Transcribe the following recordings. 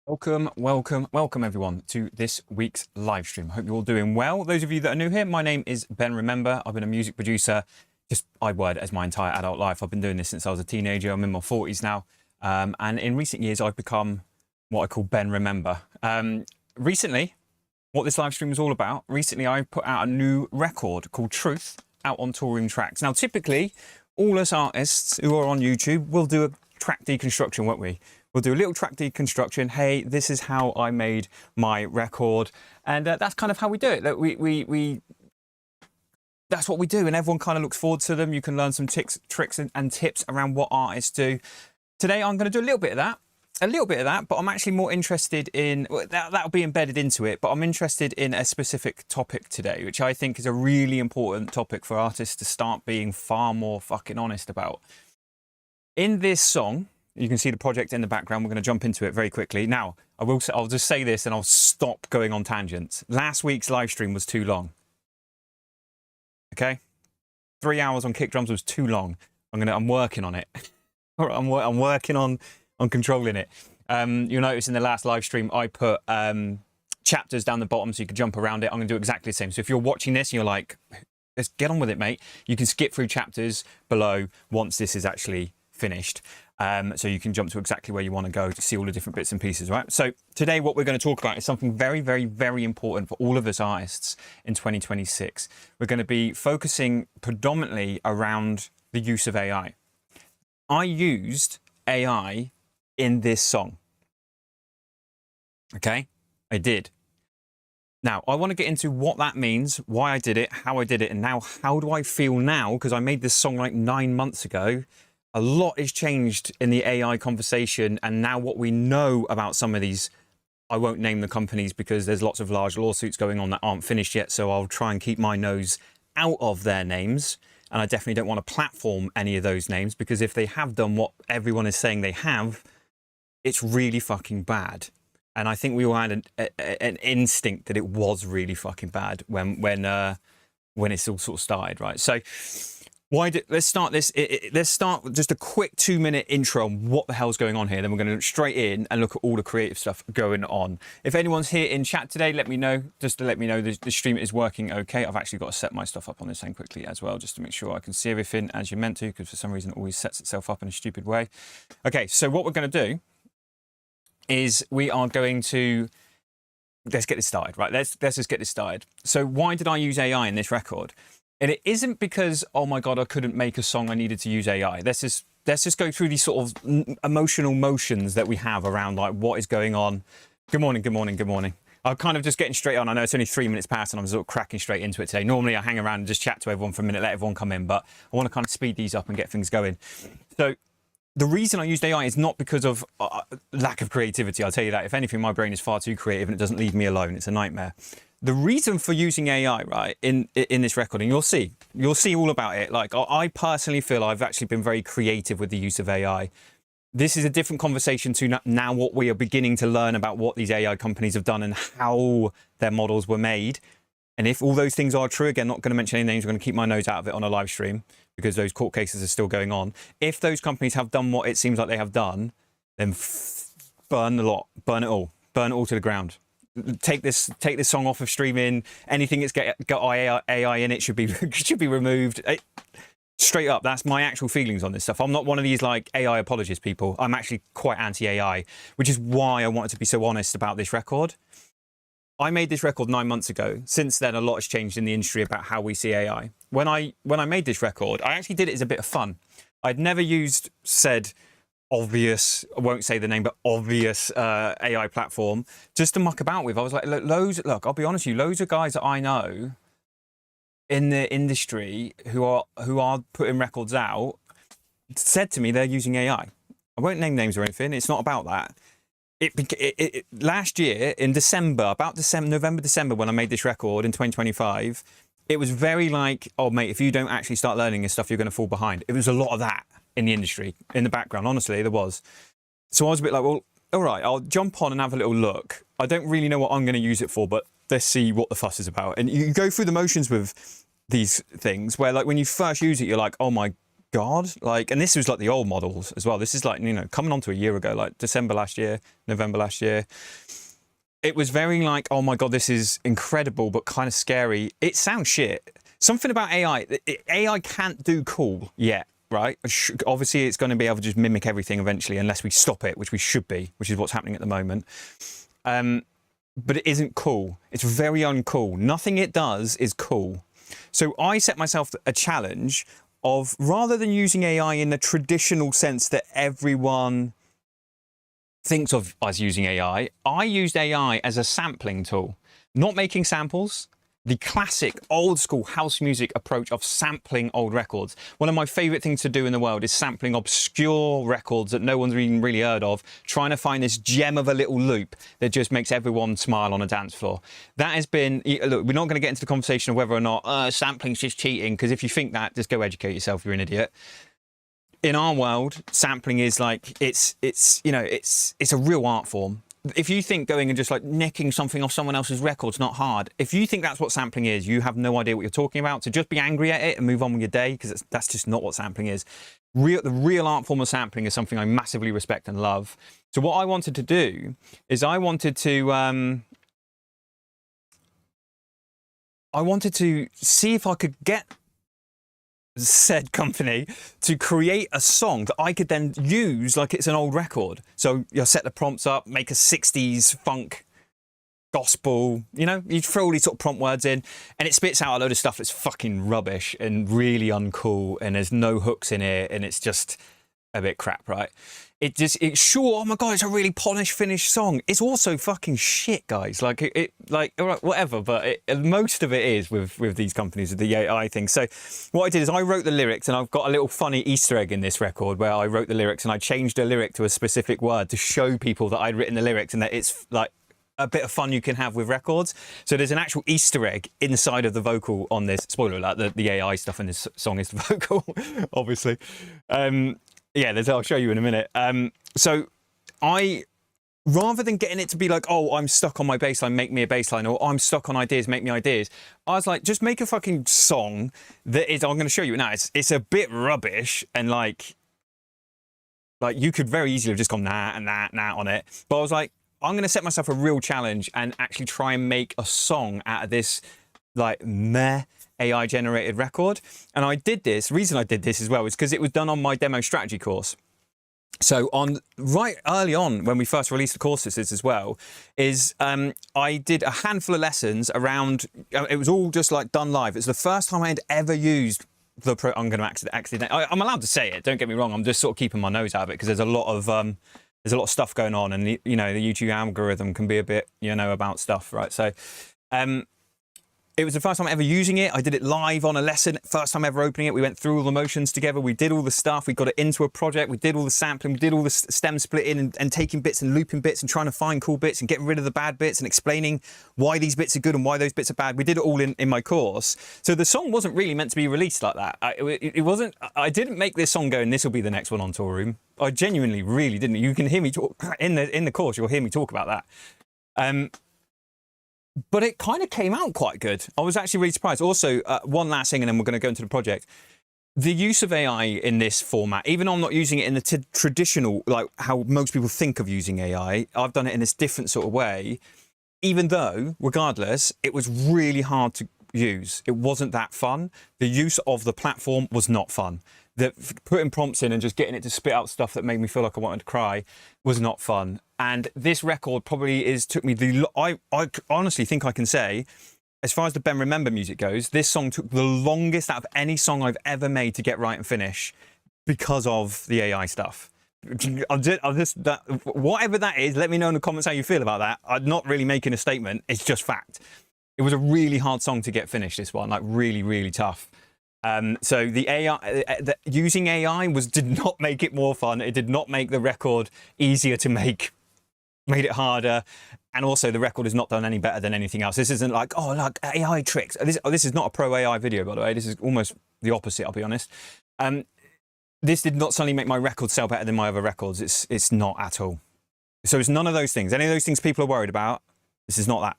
Welcome everyone to this week's live stream. Hope you're all doing well. Those of you that are new here, my name is Ben Remember. I've been a music producer, just I word as my entire adult life. I've been doing this since I was a teenager. I'm in my 40s now. And in recent years, I've become what I call Ben Remember. Recently, what this live stream is all about, I put out a new record called Truth out on Touring Tracks. Now, typically, all us artists who are on YouTube will do a track deconstruction, won't we? We'll do a little track deconstruction. Hey, this is how I made my record. And that's kind of how we do it. That's what we do. And everyone kind of looks forward to them. You can learn some tricks and tips around what artists do. Today, I'm going to do a little bit of that, but I'm actually more interested in, that'll be embedded into it, but I'm interested in a specific topic today, which I think is a really important topic for artists to start being far more fucking honest about. In this song, you can see the project in the background. We're going to jump into it very quickly. Now, I'll just say this and I'll stop going on tangents. Last week's live stream was too long. Okay? 3 hours on kick drums was too long. I'm working on it. I'm working on controlling it. You'll notice in the last live stream, I put chapters down the bottom so you could jump around it. I'm going to do exactly the same. So if you're watching this and you're like, let's get on with it, mate, you can skip through chapters below once this is actually finished. So you can jump to exactly where you want to go to see all the different bits and pieces, right? So today what we're going to talk about is something very, very, very important for all of us artists in 2026. We're going to be focusing predominantly around the use of AI. I used AI in this song. Okay, I did. Now, I want to get into what that means, why I did it, how I did it, and now how do I feel now? Because I made this song like 9 months ago. A lot has changed in the AI conversation, and now what we know about some of these, I won't name the companies because there's lots of large lawsuits going on that aren't finished yet, so I'll try and keep my nose out of their names, and I definitely don't want to platform any of those names, because if they have done what everyone is saying they have, it's really fucking bad. And I think we all had an instinct that it was really fucking bad when it's all sort of started, right? So let's start this. Let's start with just a quick 2-minute intro on what the hell's going on here. Then we're going to straight in and look at all the creative stuff going on. If anyone's here in chat today, let me know. Just to let me know the stream is working okay. I've actually got to set my stuff up on this end quickly as well, just to make sure I can see everything as you're meant to, because for some reason it always sets itself up in a stupid way. Okay, so what we're going to do is we are going to, let's get this started, right? Let's just get this started. So why did I use AI in this record? And it isn't because, oh my God, I couldn't make a song, I needed to use AI. Let's just go through these sort of emotional motions that we have around like what is going on. Good morning, good morning, good morning. I'm kind of just getting straight on. I know it's only 3 minutes past and I'm sort of cracking straight into it today. Normally I hang around and just chat to everyone for a minute, let everyone come in, but I want to kind of speed these up and get things going. So the reason I used AI is not because of lack of creativity. I'll tell you that. If anything, my brain is far too creative and it doesn't leave me alone. It's a nightmare. The reason for using AI, right, in this recording, you'll see all about it. Like, I personally feel I've actually been very creative with the use of AI. This is a different conversation to now what we are beginning to learn about what these AI companies have done and how their models were made. And if all those things are true, again, not going to mention any names, I'm going to keep my nose out of it on a live stream because those court cases are still going on. If those companies have done what it seems like they have done, then burn the lot, burn it all to the ground. Take this song off of streaming. Anything that's got AI in it should be removed. Straight up, that's my actual feelings on this stuff. I'm not one of these like AI apologist people. I'm actually quite anti-AI, which is why I wanted to be so honest about this record. I made this record 9 months ago. Since then, a lot has changed in the industry about how we see AI. When I made this record, I actually did it as a bit of fun. I'd never used said obvious, I won't say the name, but obvious AI platform just to muck about with. I was like, look, I'll be honest with you, loads of guys that I know in the industry who are putting records out said to me they're using AI. I won't name names or anything. It's not about that. Last year in December, about November, December, when I made this record in 2025, it was very like, oh mate, if you don't actually start learning this stuff, you're going to fall behind. It was a lot of that in the industry, in the background. Honestly, there was. So I was a bit like, well, all right, I'll jump on and have a little look. I don't really know what I'm going to use it for, but let's see what the fuss is about. And you go through the motions with these things where, like, when you first use it, you're like, oh my God, like, and this was like the old models as well. This is like, you know, coming on to a year ago, like December last year, November last year. It was very like, oh my God, this is incredible, but kind of scary. It sounds shit. Something about AI, AI can't do cool yet, right? Obviously, it's going to be able to just mimic everything eventually, unless we stop it, which we should be, which is what's happening at the moment. But it isn't cool. It's very uncool. Nothing it does is cool. So I set myself a challenge of, rather than using AI in the traditional sense that everyone thinks of as using AI, I used AI as a sampling tool, not making samples. The classic old school house music approach of sampling old records. One of my favorite things to do in the world is sampling obscure records that no one's even really heard of, trying to find this gem of a little loop that just makes everyone smile on a dance floor. That has been, look, we're not going to get into the conversation of whether or not sampling's just cheating, because if you think that, just go educate yourself, you're an idiot. In our world, sampling is like, it's a real art form. If you think going and just like nicking something off someone else's record's not hard, if you think that's what sampling is, you have no idea what you're talking about. So just be angry at it and move on with your day, because that's just not what sampling is. The real art form of sampling is something I massively respect and love. So what I wanted to do is I wanted to see if I could get said company to create a song that I could then use like it's an old record. So you'll set the prompts up, make a 60s funk gospel, you know, you throw all these sort of prompt words in and it spits out a load of stuff that's fucking rubbish and really uncool, and there's no hooks in it and it's just a bit crap, right? It's sure, oh my God, it's a really polished, finished song. It's also fucking shit, guys. Like, all right, whatever, but most of it is with these companies, with the AI thing. So what I did is I wrote the lyrics, and I've got a little funny Easter egg in this record where I wrote the lyrics and I changed a lyric to a specific word to show people that I'd written the lyrics and that it's like a bit of fun you can have with records. So there's an actual Easter egg inside of the vocal on this. Spoiler alert, the AI stuff in this song is the vocal, obviously. Yeah, I'll show you in a minute. So rather than getting it to be like, oh, I'm stuck on my bass line, make me a bass line, or I'm stuck on ideas, make me ideas, I was like, just make a fucking song that is, I'm going to show you now, it's a bit rubbish, and like you could very easily have just gone nah and nah on it. But I was like, I'm going to set myself a real challenge and actually try and make a song out of this like meh AI generated record. And I did this, the reason I did this as well is because it was done on my demo strategy course. So right early on when we first released the courses as well, is I did a handful of lessons around, it was all just like done live. It's the first time I had ever used the I'm going to accident. I'm allowed to say it, don't get me wrong, I'm just sort of keeping my nose out of it because there's a lot of stuff going on, and the YouTube algorithm can be a bit, about stuff, right? So it was the first time ever using it. I did it live on a lesson, first time ever opening it. We went through all the motions together. We did all the stuff. We got it into a project. We did all the sampling. We did all the stem splitting and taking bits and looping bits and trying to find cool bits and getting rid of the bad bits and explaining why these bits are good and why those bits are bad. We did it all in my course. So the song wasn't really meant to be released like that. It wasn't. I didn't make this song go and this will be the next one on Tour Room. I genuinely really didn't. You can hear me talk in the course. You'll hear me talk about that. But it kind of came out quite good. I was actually really surprised. Also, one last thing, and then we're going to go into the project. The use of AI in this format, even though I'm not using it in the traditional, like how most people think of using AI, I've done it in this different sort of way. Even though, regardless, it was really hard to use. It wasn't that fun. The use of the platform was not fun. Putting prompts in and just getting it to spit out stuff that made me feel like I wanted to cry was not fun. And this record probably took me I honestly think I can say, as far as the Ben Remember music goes, this song took the longest out of any song I've ever made to get right and finish because of the AI stuff. Whatever that is, let me know in the comments how you feel about that. I'm not really making a statement, it's just fact. It was a really hard song to get finished, this one, like really, really tough. So the AI, using AI did not make it more fun. It did not make the record easier to make, made it harder. And also the record has not done any better than anything else. This isn't like, oh, look, AI tricks. This is not a pro AI video, by the way. This is almost the opposite, I'll be honest. This did not suddenly make my record sell better than my other records. It's not at all. So it's none of those things. Any of those things people are worried about, this is not that.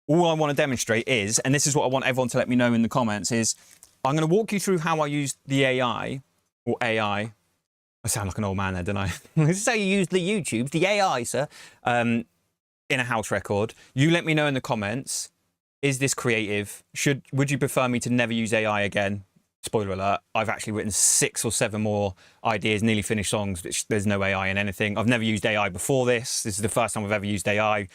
All I want to demonstrate is, and this is what I want everyone to let me know in the comments, is I'm going to walk you through how I used the AI or AI. I sound like an old man there, don't I? So you use the YouTubes, the AI, sir, in a house record. You let me know in the comments, is this creative? Would you prefer me to never use AI again? Spoiler alert, I've actually written 6 or 7 more ideas, nearly finished songs, which there's no AI in anything. I've never used AI before this. This is the first time I've ever used AI,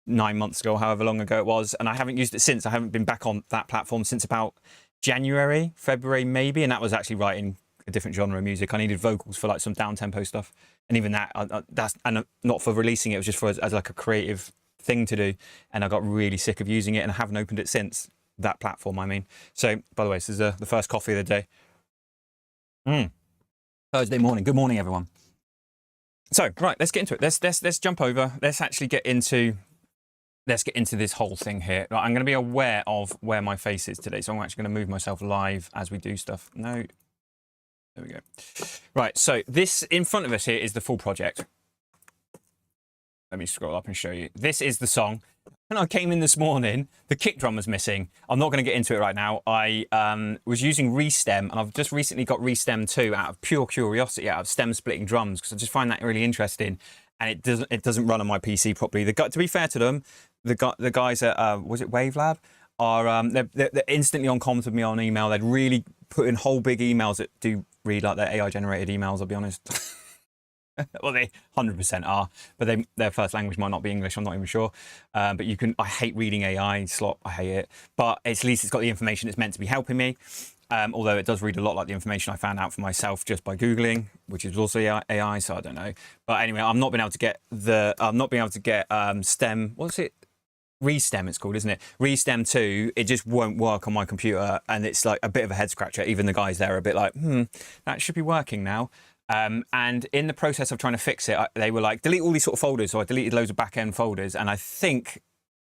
9 months ago, however long ago it was. And I haven't used it since. I haven't been back on that platform since about January, February, maybe. And that was actually writing a different genre of music. I needed vocals for like some down-tempo stuff. And even that, that's not for releasing it. It was just for as like a creative thing to do. And I got really sick of using it and I haven't opened it since. That platform, I mean. So, by the way, this is the first coffee of the day. Thursday morning. Good morning, everyone. So, right, let's get into it. Let's jump over. Let's actually get into this whole thing here. Right, I'm going to be aware of where my face is today, so I'm actually going to move myself live as we do stuff. No, there we go. Right, so this in front of us here is the full project. Let me scroll up and show you. This is the song. When I came in this morning, the kick drum was missing. I'm not going to get into it right now. I was using Restem, and I've just recently got Restem 2 out of pure curiosity, out of stem splitting drums, because I just find that really interesting. And it doesn't run on my PC properly. To be fair to them, the guys at was it Wavelab are they're instantly on comms with me on email. They'd really put in whole big emails that do read like their AI generated emails. I'll be honest. Well, they 100% are, but their first language might not be English. I'm not even sure. But you can. I hate reading AI slop. I hate it. But at least it's got the information it's meant to be helping me. Although it does read a lot like the information I found out for myself just by Googling, which is also AI. So I don't know. But anyway, I'm not being able to get stem. What's it? Restem, it's called, isn't it? Restem 2. It just won't work on my computer, and it's like a bit of a head scratcher. Even the guys there are a bit like, that should be working now. And in the process of trying to fix it, they were like, delete all these sort of folders. So I deleted loads of back-end folders. And I think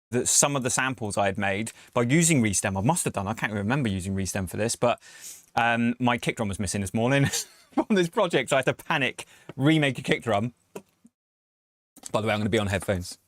that some of the samples I had made by using Restem, I must have done, I can't remember using Restem for this, but my kick drum was missing this morning from this project. So I had to panic, remake a kick drum. By the way, I'm going to be on headphones.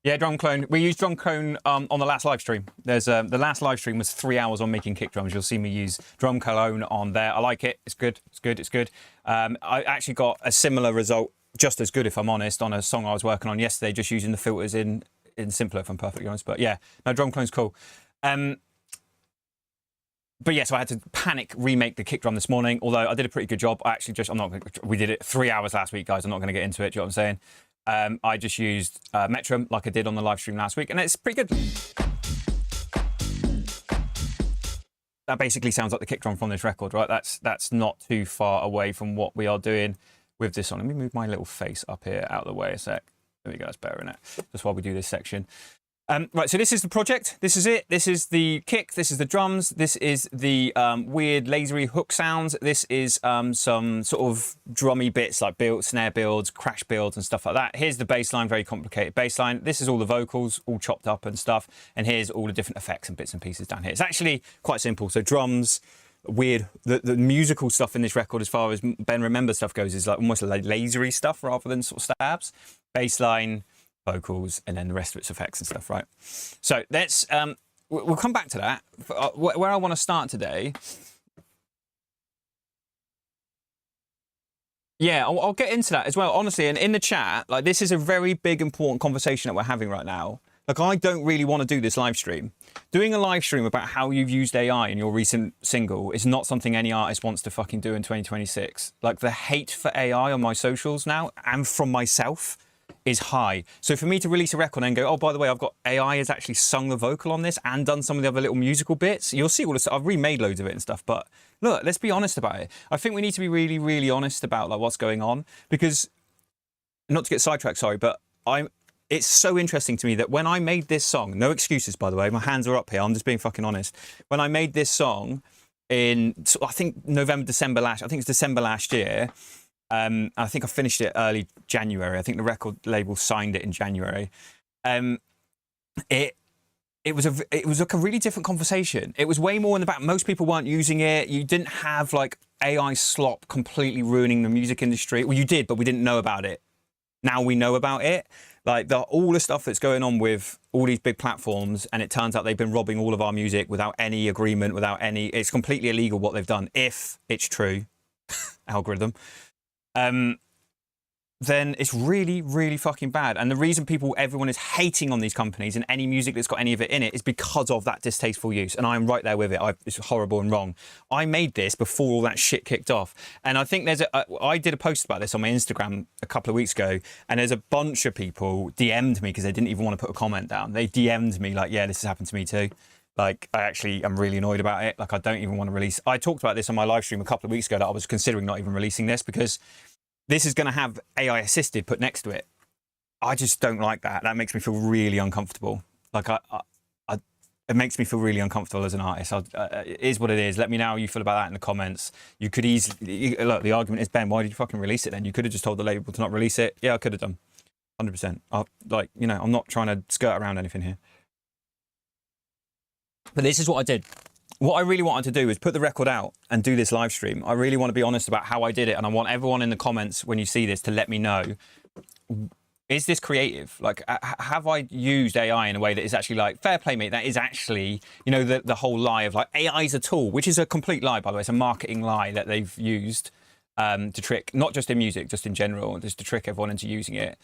Yeah, drum clone. We used drum clone on the last live stream. There's the last live stream was 3 hours on making kick drums. You'll see me use drum clone on there. I like it. It's good. It's good. It's good. I actually got a similar result, just as good if I'm honest, on a song I was working on yesterday, just using the filters in Simpler, if I'm perfectly honest. But yeah, no, drum clone's cool. But yeah, so I had to panic remake the kick drum this morning. Although I did a pretty good job. We did it 3 hours last week, guys. I'm not going to get into it. Do you know what I'm saying? I just used Metrum like I did on the live stream last week, and it's pretty good. That basically sounds like the kick drum from this record, right? That's not too far away from what we are doing with this song. Let me move my little face up here out of the way a sec. There we go, that's better, isn't it? Just while we do this section. Right, so this is the project. This is it. This is the kick. This is the drums. This is the weird lasery hook sounds. This is some sort of drummy bits like snare builds, crash builds and stuff like that. Here's the bass line, very complicated bass line. This is all the vocals, all chopped up and stuff. And here's all the different effects and bits and pieces down here. It's actually quite simple. So drums, weird, the musical stuff in this record as far as Ben Remember stuff goes is like almost like lasery stuff rather than sort of stabs. Bass line, vocals, and then the rest of its effects and stuff, right? So let's we'll come back to that. Where I want to start today, yeah, I'll get into that as well, honestly. And in the chat, like, this is a very big important conversation that we're having right now. Like, I don't really want to do this live stream. Doing a live stream about how you've used AI in your recent single is not something any artist wants to fucking do in 2026. Like, the hate for AI on my socials now, and from myself, is high. So for me to release a record and go, oh, by the way, I've got AI has actually sung the vocal on this and done some of the other little musical bits. You'll see all this. I've remade loads of it and stuff. But look, let's be honest about it. I think we need to be really, really honest about like what's going on, because not to get sidetracked, sorry, but it's so interesting to me that when I made this song, no excuses, by the way, my hands are up here. I'm just being fucking honest. When I made this song in, I think December last year, I think I finished it early January. I think the record label signed it in January. It was like a really different conversation. It was way more in the back. Most people weren't using it. You didn't have like AI slop completely ruining the music industry. Well, you did, but we didn't know about it. Now we know about it. Like all the stuff that's going on with all these big platforms, and it turns out they've been robbing all of our music without any agreement, without any. It's completely illegal what they've done, if it's true. Algorithm. Then it's really, really fucking bad. And the reason everyone is hating on these companies and any music that's got any of it in it is because of that distasteful use. And I'm right there with it. It's horrible and wrong. I made this before all that shit kicked off. And I think I did a post about this on my Instagram a couple of weeks ago, and there's a bunch of people DM'd me because they didn't even want to put a comment down. They DM'd me like, yeah, this has happened to me too. Like, I actually am really annoyed about it. Like, I don't even want to release. I talked about this on my live stream a couple of weeks ago that I was considering not even releasing this because this is going to have AI assisted put next to it. I just don't like that. That makes me feel really uncomfortable. Like, it makes me feel really uncomfortable as an artist. It is what it is. Let me know how you feel about that in the comments. You could easily, look, the argument is, Ben, why did you fucking release it then? You could have just told the label to not release it. Yeah, I could have done. 100%. Like, you know, I'm not trying to skirt around anything here. But this is what I did. What I really wanted to do is put the record out and do this live stream. I really want to be honest about how I did it. And I want everyone in the comments when you see this to let me know, is this creative? Like, have I used AI in a way that is actually like, fair play, mate, that is actually, you know, the whole lie of like AI is a tool, which is a complete lie, by the way. It's a marketing lie that they've used to trick, not just in music, just in general, just to trick everyone into using it.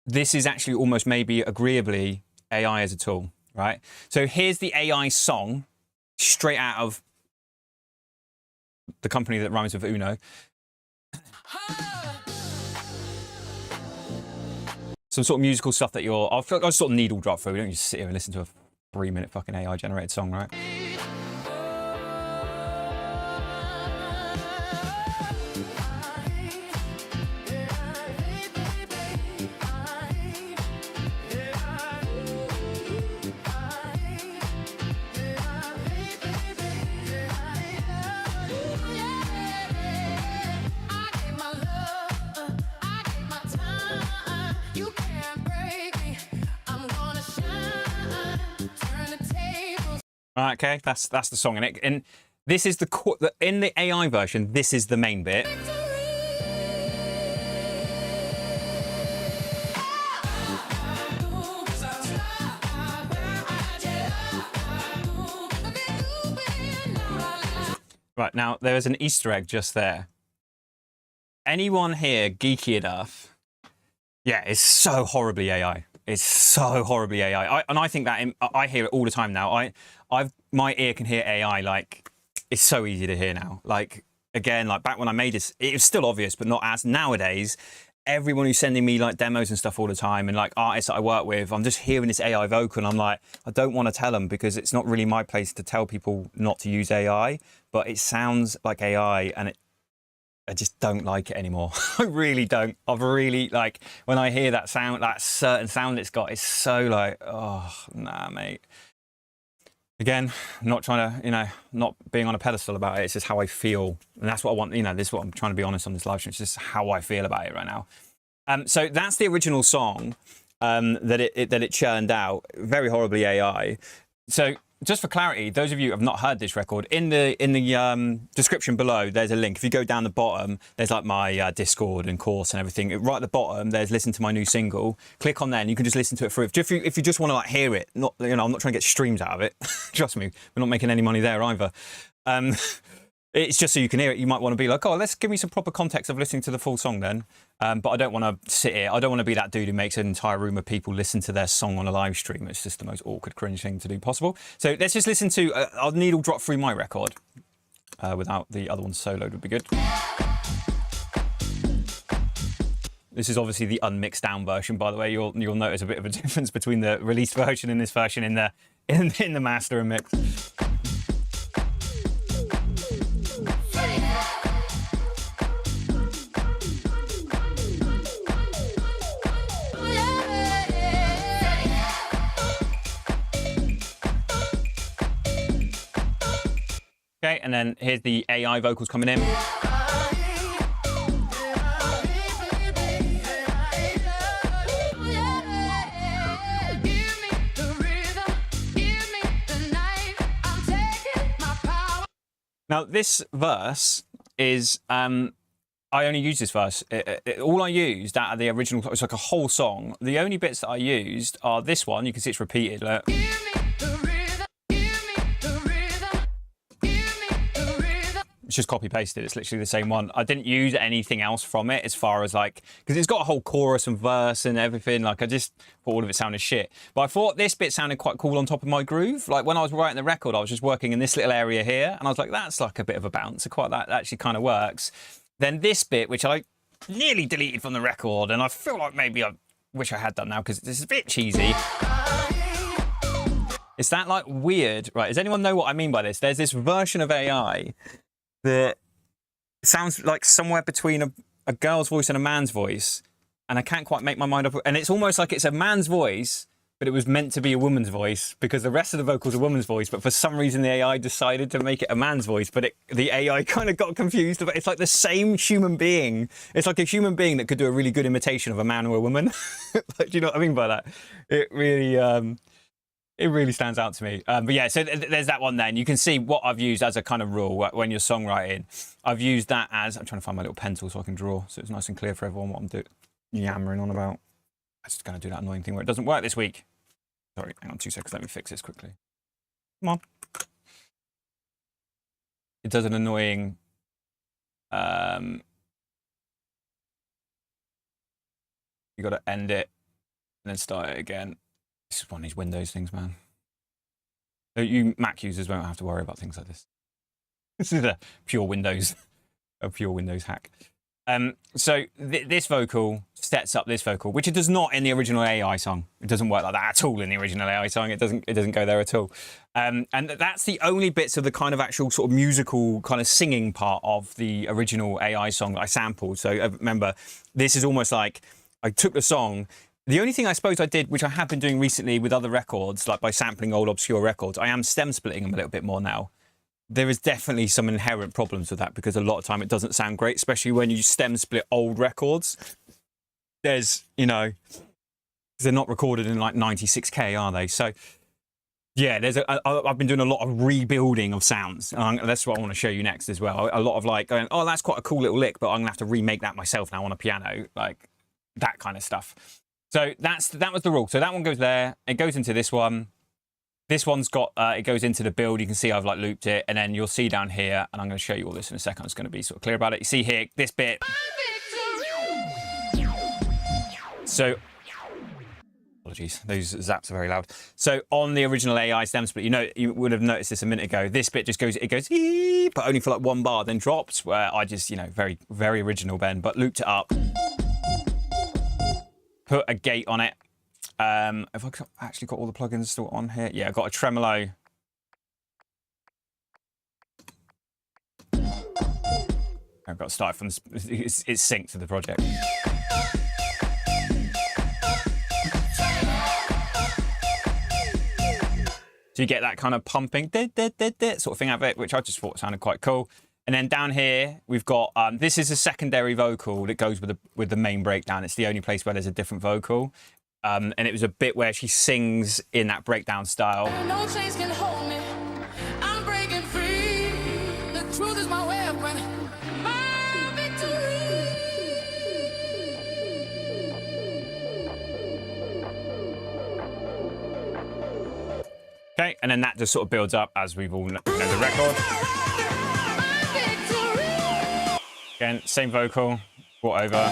This is actually almost maybe agreeably AI as a tool. Right, so here's the AI song, straight out of the company that rhymes with Uno. Some sort of musical stuff that I'll sort of needle drop through. We don't just sit here and listen to a 3-minute fucking AI generated song, right? Right, okay, that's the song in it, and this is in the AI version. This is the main bit. Right, now there is an Easter egg just there. Anyone here geeky enough? Yeah, it's so horribly AI. It's so horribly AI. And I think that I hear it all the time now. My ear can hear AI, like, it's so easy to hear now. Like, again, like back when I made this, it was still obvious, but not as nowadays. Everyone who's sending me like demos and stuff all the time, and like artists that I work with, I'm just hearing this AI vocal and I'm like, I don't want to tell them because it's not really my place to tell people not to use AI, but it sounds like AI and I just don't like it anymore. I really don't. I've really, like, when I hear that sound, that certain sound it's got, it's so like, oh, nah, mate. Again, not trying to, you know, not being on a pedestal about it. It's just how I feel. And that's what I want, you know, this is what I'm trying to be honest on this live stream. It's just how I feel about it right now. So that's the original song that it churned out, very horribly AI. So just for clarity, those of you who have not heard this record, in the description below, there's a link. If you go down the bottom, there's like my Discord and course and everything. Right at the bottom, there's listen to my new single. Click on there, and you can just listen to it through. If you just want to like hear it, not, you know, I'm not trying to get streams out of it. Trust me, we're not making any money there either. It's just so you can hear it. You might want to be like, oh, let's give me some proper context of listening to the full song then. But I don't want to sit here. I don't want to be that dude who makes an entire room of people listen to their song on a live stream. It's just the most awkward, cringe thing to do possible. So let's just listen to, I'll needle drop through my record without the other one soloed would be good. This is obviously the unmixed down version, by the way. You'll notice a bit of a difference between the released version and this version in the master and mix. Okay, and then here's the AI vocals coming in. Now, this verse is, I I only used this verse. All I used out of the original, it's like a whole song. The only bits that I used are this one. You can see it's repeated. Look. It's just copy pasted. It's literally the same one. I didn't use anything else from it as far as like, because it's got a whole chorus and verse and everything. Like I just thought all of it sounded shit. But I thought this bit sounded quite cool on top of my groove. Like when I was writing the record, I was just working in this little area here, and I was like, that's like a bit of a bounce. So quite that actually kind of works. Then this bit, which I nearly deleted from the record, and I feel like maybe I wish I had done now because this is a bit cheesy. It's that like weird, right? Does anyone know what I mean by this? There's this version of AI that sounds like somewhere between a girl's voice and a man's voice, and I can't quite make my mind up. And it's almost like it's a man's voice, but it was meant to be a woman's voice because the rest of the vocal's a woman's voice, but for some reason the AI decided to make it a man's voice, but the AI kind of got confused. It's like the same human being. It's like a human being that could do a really good imitation of a man or a woman. Like, do you know what I mean by that? It really stands out to me. But yeah, so there's that one there. And you can see what I've used as a kind of rule when you're songwriting. I've used that as, I'm trying to find my little pencil so I can draw, so it's nice and clear for everyone what I'm yammering on about. I'm just going to do that annoying thing where it doesn't work this week. Sorry, hang on 2 seconds. Let me fix this quickly. Come on. It does an annoying... you got to end it and then start it again. This is one of these Windows things, man. So you Mac users won't have to worry about things like this. This is a pure Windows hack. So this vocal sets up this vocal, which it does not in the original AI song. It doesn't work like that at all in the original AI song. It doesn't go there at all. And that's the only bits of the kind of actual sort of musical kind of singing part of the original AI song that I sampled. So remember, this is almost like I took the song. The only thing I suppose I did, which I have been doing recently with other records, like by sampling old obscure records, I am stem splitting them a little bit more now. There is definitely some inherent problems with that because a lot of time it doesn't sound great, especially when you stem split old records. There's, you know, they're not recorded in like 96K, are they? So yeah, I've been doing a lot of rebuilding of sounds. And that's what I want to show you next as well. A lot of like going, oh, that's quite a cool little lick, but I'm gonna have to remake that myself now on a piano, like that kind of stuff. So that was the rule. So that one goes there. It goes into this one. This one's got, it goes into the build. You can see I've like looped it. And then you'll see down here, and I'm going to show you all this in a second. It's going to be sort of clear about it. You see here, this bit. So, apologies, those zaps are very loud. So on the original AI stem split, you would have noticed this a minute ago. This bit just goes, it goes, but only for like 1 bar, then drops, where I just, very, very original Ben, but looped it up. Put a gate on it. Have I actually got all the plugins still on here? Yeah, I've got a tremolo. I've got to start from this. It's synced to the project. So you get that kind of pumping sort of thing out of it, which I just thought sounded quite cool. And then down here, we've got, this is a secondary vocal that goes with the main breakdown. It's the only place where there's a different vocal. And it was a bit where she sings in that breakdown style. No chains can hold me. I'm breaking free. The truth is my weapon. My victory. Okay, and then that just sort of builds up as we've all know the record. Again, same vocal, brought over.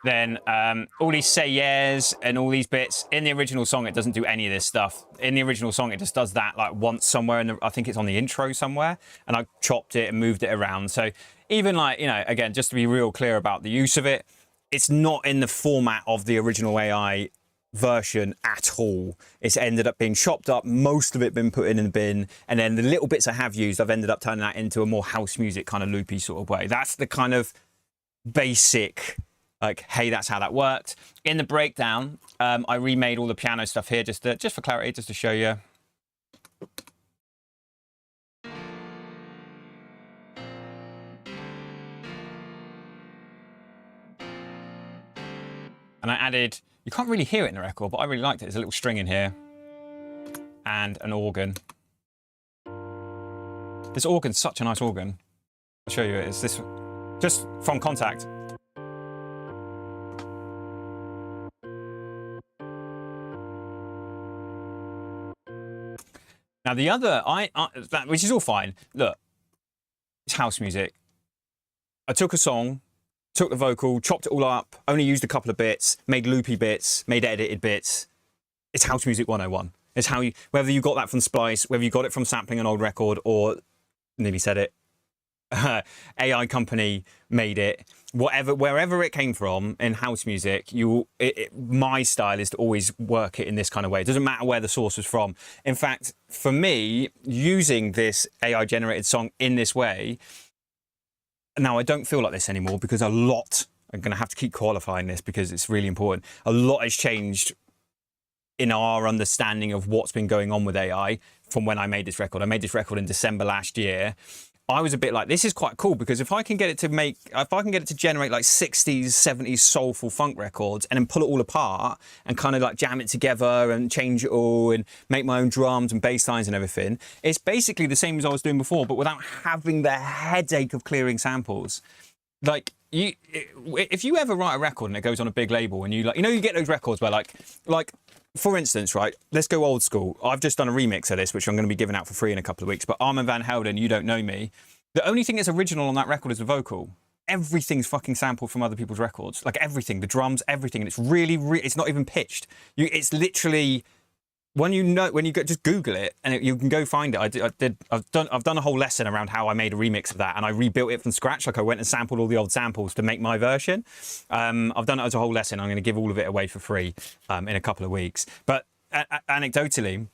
Then all these say yes and all these bits. In the original song, it doesn't do any of this stuff. In the original song, it just does that like once somewhere, and I think it's on the intro somewhere, and I chopped it and moved it around. So even like, again, just to be real clear about the use of it, it's not in the format of the original AI version at all. It's ended up being chopped up, most of it been put in the bin, and then the little bits I have used, I've ended up turning that into a more house music kind of loopy sort of way. That's the kind of basic, like, hey, that's how that worked. In the breakdown, I remade all the piano stuff here just for clarity, just to show you. And I added, you can't really hear it in the record, but I really liked it. There's a little string in here and an organ. This organ's such a nice organ. I'll show you it. It's this, just from Contact. Now the other, which is all fine. Look, it's house music. I took a song, took the vocal, chopped it all up, only used a couple of bits, made loopy bits, made edited bits. It's house music 101. It's how you, whether you got that from Splice, whether you got it from sampling an old record, or nearly said it, AI company made it, whatever, wherever it came from in house music, my style is to always work it in this kind of way. It doesn't matter where the source was from. In fact, for me, using this AI generated song in this way, now I don't feel like this anymore because a lot, I'm going to have to keep qualifying this because it's really important. A lot has changed in our understanding of what's been going on with AI from when I made this record. I made this record in December last year. I was a bit like, this is quite cool because if I can get it to generate like 60s, 70s soulful funk records and then pull it all apart and kind of like jam it together and change it all and make my own drums and bass lines and everything, it's basically the same as I was doing before, but without having the headache of clearing samples. Like, if you ever write a record and it goes on a big label and you like, you get those records where like, for instance, right, let's go old school. I've just done a remix of this, which I'm going to be giving out for free in a couple of weeks. But Armand Van Helden, You Don't Know Me. The only thing that's original on that record is the vocal. Everything's fucking sampled from other people's records. Like everything, the drums, everything. And it's really, it's not even pitched. It's literally, when you go, just Google it and you can go find it. I've done a whole lesson around how I made a remix of that and I rebuilt it from scratch. Like I went and sampled all the old samples to make my version. I've done it as a whole lesson. I'm going to give all of it away for free in a couple of weeks. But anecdotally,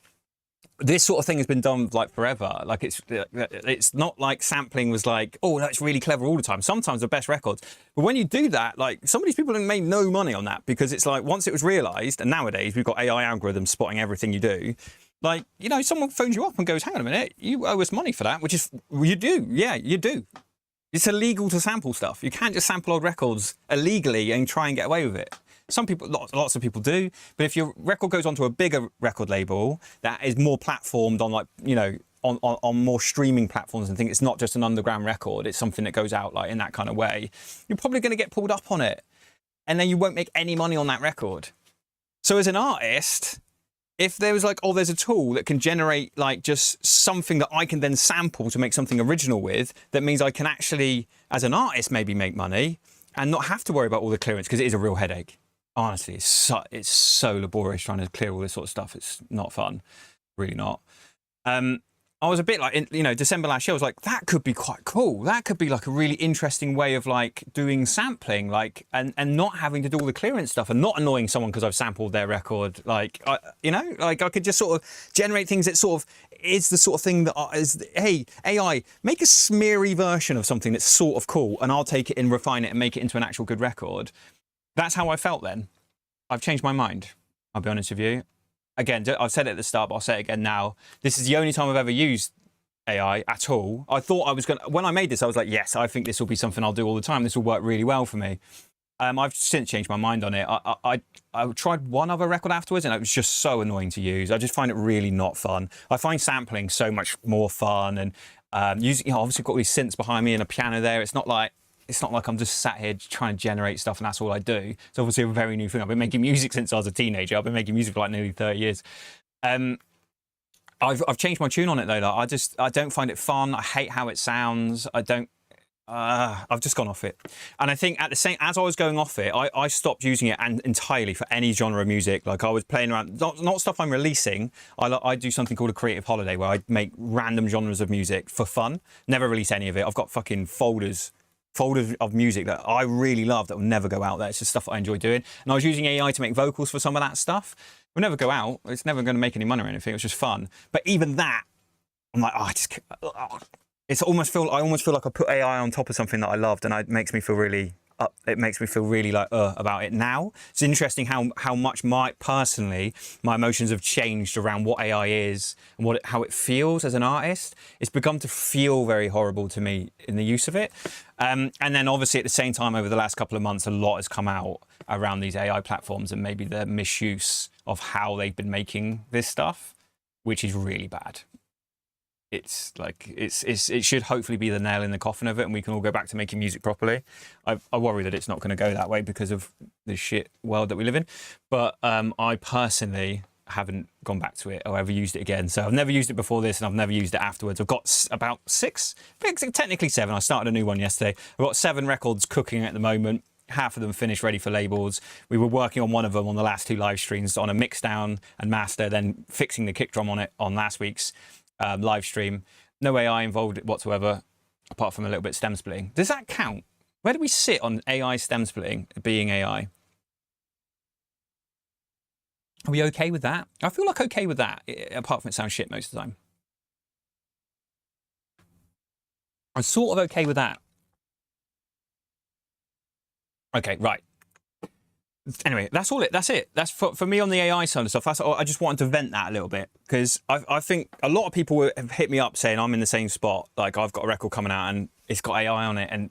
this sort of thing has been done like forever. Like it's not like sampling was like, oh, that's really clever all the time. Sometimes the best records. But when you do that, like some of these people have made no money on that because it's like once it was realized, and nowadays we've got AI algorithms spotting everything you do. Like, someone phones you up and goes, hang on a minute, you owe us money for that, which is, you do. Yeah, you do. It's illegal to sample stuff. You can't just sample old records illegally and try and get away with it. Some people, lots of people do, but if your record goes onto a bigger record label that is more platformed on like, on more streaming platforms and things, it's not just an underground record, it's something that goes out like in that kind of way, you're probably going to get pulled up on it. And then you won't make any money on that record. So as an artist, if there was like, oh, there's a tool that can generate like just something that I can then sample to make something original with, that means I can actually, as an artist, maybe make money and not have to worry about all the clearance because it is a real headache. Honestly, it's so laborious trying to clear all this sort of stuff. It's not fun, really not. I was a bit like, December last year, I was like, that could be quite cool. That could be like a really interesting way of like doing sampling, like, and not having to do all the clearance stuff and not annoying someone because I've sampled their record. Like, like I could just sort of generate things that sort of is the sort of thing that is, hey, AI, make a smeary version of something that's sort of cool and I'll take it and refine it and make it into an actual good record. That's how I felt then. I've changed my mind, I'll be honest with you. Again, I've said it at the start, but I'll say it again now. This is the only time I've ever used AI at all. I thought I was going to, when I made this, I was like, yes, I think this will be something I'll do all the time. This will work really well for me. I've since changed my mind on it. I tried one other record afterwards and it was just so annoying to use. I just find it really not fun. I find sampling so much more fun and using, obviously got all these synths behind me and a piano there. It's not like I'm just sat here trying to generate stuff and that's all I do. It's obviously a very new thing. I've been making music since I was a teenager. I've been making music for like nearly 30 years. I've changed my tune on it though. Like, I don't find it fun. I hate how it sounds. I've just gone off it. And I think at the same, as I was going off it, I stopped using it entirely for any genre of music. Like I was playing around, not stuff I'm releasing. I do something called a creative holiday where I make random genres of music for fun. Never release any of it. I've got fucking folders of music that I really love that will never go out there. It's just stuff I enjoy doing. And I was using AI to make vocals for some of that stuff. It will never go out. It's never going to make any money or anything. It was just fun. But even that, I'm like, I almost feel like I put AI on top of something that I loved and it makes me feel really it makes me feel really like about it now. It's interesting how much my emotions have changed around what AI is and how it feels as an artist. It's begun to feel very horrible to me in the use of it. And then obviously at the same time, over the last couple of months, a lot has come out around these AI platforms and maybe the misuse of how they've been making this stuff, which is really bad. It's like it should hopefully be the nail in the coffin of it, and we can all go back to making music properly. I worry that it's not going to go that way because of the shit world that we live in. But I personally haven't gone back to it or ever used it again. So I've never used it before this, and I've never used it afterwards. I've got about 6, technically 7. I started a new one yesterday. I've got 7 records cooking at the moment. Half of them finished, ready for labels. We were working on one of them on the last 2 live streams on a mix down and master, then fixing the kick drum on it on last week's live stream. No AI involved whatsoever, apart from a little bit stem splitting. Does that count? Where do we sit on AI stem splitting being AI? Are we okay with that? I feel like okay with that, apart from it sounds shit most of the time. I'm sort of okay with that. Okay, right. Anyway, that's all. That's it. That's for me on the AI side of stuff. That's I just wanted to vent that a little bit because I think a lot of people have hit me up saying I'm in the same spot. Like I've got a record coming out and it's got AI on it, and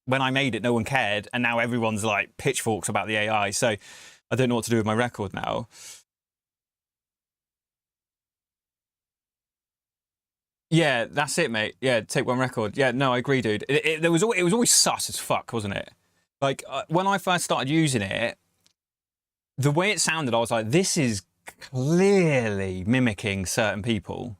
when I made it, no one cared, and now everyone's like pitchforks about the AI. So I don't know what to do with my record now. Yeah, that's it, mate. Yeah, take one record. Yeah, no, I agree, dude. It was always sus as fuck, wasn't it? Like when I first started using it, the way it sounded, I was like, this is clearly mimicking certain people.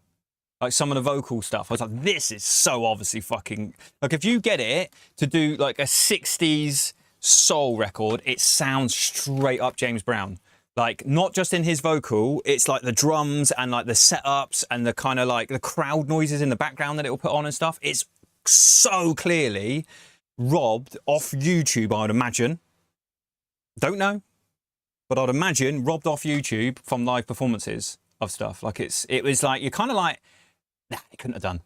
Like some of the vocal stuff, I was like, this is so obviously fucking... Like if you get it to do like a 60s soul record, it sounds straight up James Brown. Like not just in his vocal, it's like the drums and like the setups and the kind of like the crowd noises in the background that it will put on and stuff. It's so clearly robbed off YouTube, I would imagine. Don't know. But I'd imagine robbed off YouTube from live performances of stuff. Like it was like, you're kind of like, nah, it couldn't have done.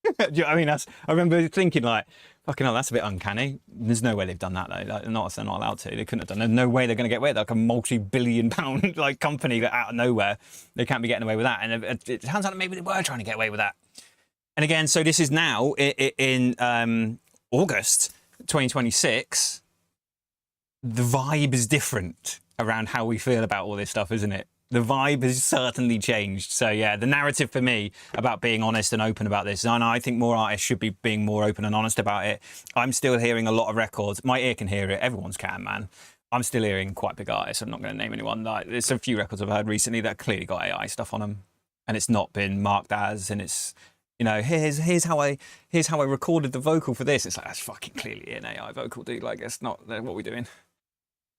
Do you know what I mean? I remember thinking like, fucking hell, that's a bit uncanny. There's no way they've done that though. Like, they're not allowed to. They couldn't have done. There's no way they're going to get away with like a multi-billion-pound like company that out of nowhere. They can't be getting away with that. And it turns out maybe they were trying to get away with that. And again, so this is now in August 2026. The vibe is different around how we feel about all this stuff, isn't it? The vibe has certainly changed. So yeah, the narrative for me about being honest and open about this, and I think more artists should be being more open and honest about it. I'm still hearing a lot of records. My ear can hear it. Everyone's can, man. I'm still hearing quite big artists. I'm not going to name anyone. Like, there's a few records I've heard recently that clearly got AI stuff on them, and it's not been marked as, and it's, you know, here's how I recorded the vocal for this. It's like, that's fucking clearly an AI vocal, dude. Like, it's not what we're doing.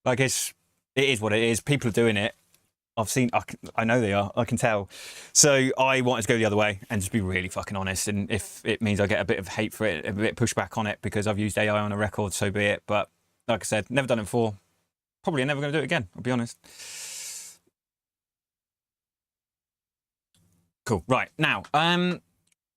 Like, it is what it is. People are doing it. I know they are. I can tell. So I wanted to go the other way and just be really fucking honest. And if it means I get a bit of hate for it, a bit of pushback on it because I've used AI on a record, so be it. But like I said, never done it before. Probably never going to do it again, I'll be honest. Cool. Right. Now,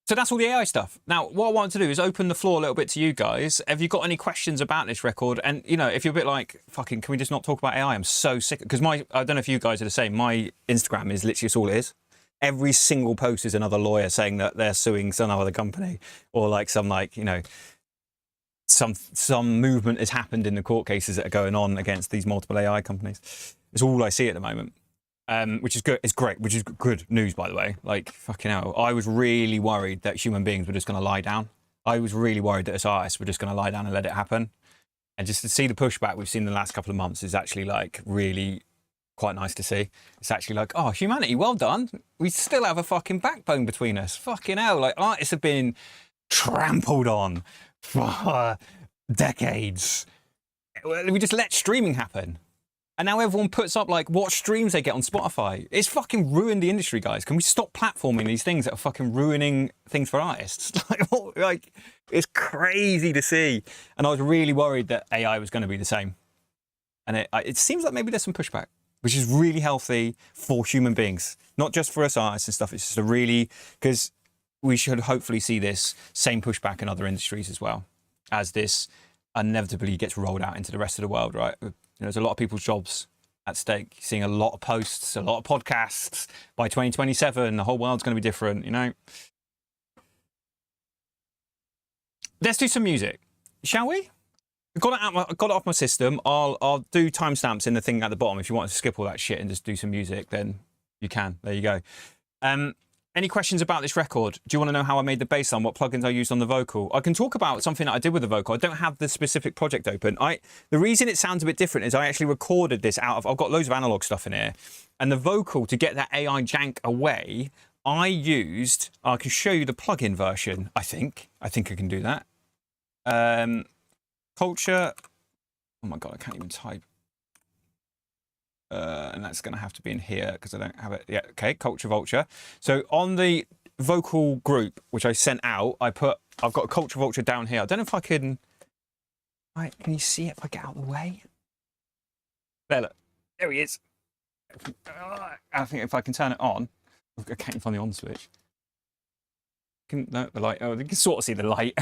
so that's all the AI stuff. Now, what I wanted to do is open the floor a little bit to you guys. Have you got any questions about this record? And, you know, if you're a bit like, fucking, can we just not talk about AI? I'm so sick. Because I don't know if you guys are the same. My Instagram is literally all it is. Every single post is another lawyer saying that they're suing some other company. Or like some, like, you know, some movement has happened in the court cases that are going on against these multiple AI companies. It's all I see at the moment. Which is good. It's great. Which is good news, by the way. Like, fucking hell. I was really worried that human beings were just going to lie down. I was really worried that us artists were just going to lie down and let it happen. And just to see the pushback we've seen in the last couple of months is actually like really quite nice to see. It's actually like, oh, humanity, well done. We still have a fucking backbone between us. Fucking hell. Like, artists have been trampled on for decades. We just let streaming happen. And now everyone puts up like what streams they get on Spotify. It's fucking ruined the industry, guys. Can we stop platforming these things that are fucking ruining things for artists? Like, it's crazy to see. And I was really worried that AI was going to be the same. And it seems like maybe there's some pushback, which is really healthy for human beings, not just for us artists and stuff. It's just a really, because we should hopefully see this same pushback in other industries as well, as this inevitably gets rolled out into the rest of the world, right? There's a lot of people's jobs at stake. Seeing a lot of posts, a lot of podcasts. By 2027, the whole world's going to be different, you know? Let's do some music, shall we? Got it off my system. I'll do timestamps in the thing at the bottom. If you want to skip all that shit and just do some music, then you can. There you go. Any questions about this record? Do you want to know how I made the bass line? What plugins I used on the vocal? I can talk about something that I did with the vocal. I don't have the specific project open. The reason it sounds a bit different is I actually recorded this out of... I've got loads of analog stuff in here. And the vocal, to get that AI jank away, I used... I can show you the plugin version, I think. I think I can do that. Culture... Oh my God, I can't even type. And that's going to have to be in here because I don't have it. Yeah, okay, Culture Vulture. So on the vocal group, which I sent out, I've got a Culture Vulture down here. I don't know if I can... Right, can you see it if I get out of the way? There, look. There he is. I think if I can turn it on... I can't even find the on switch. No, the light. Oh, you can sort of see the light.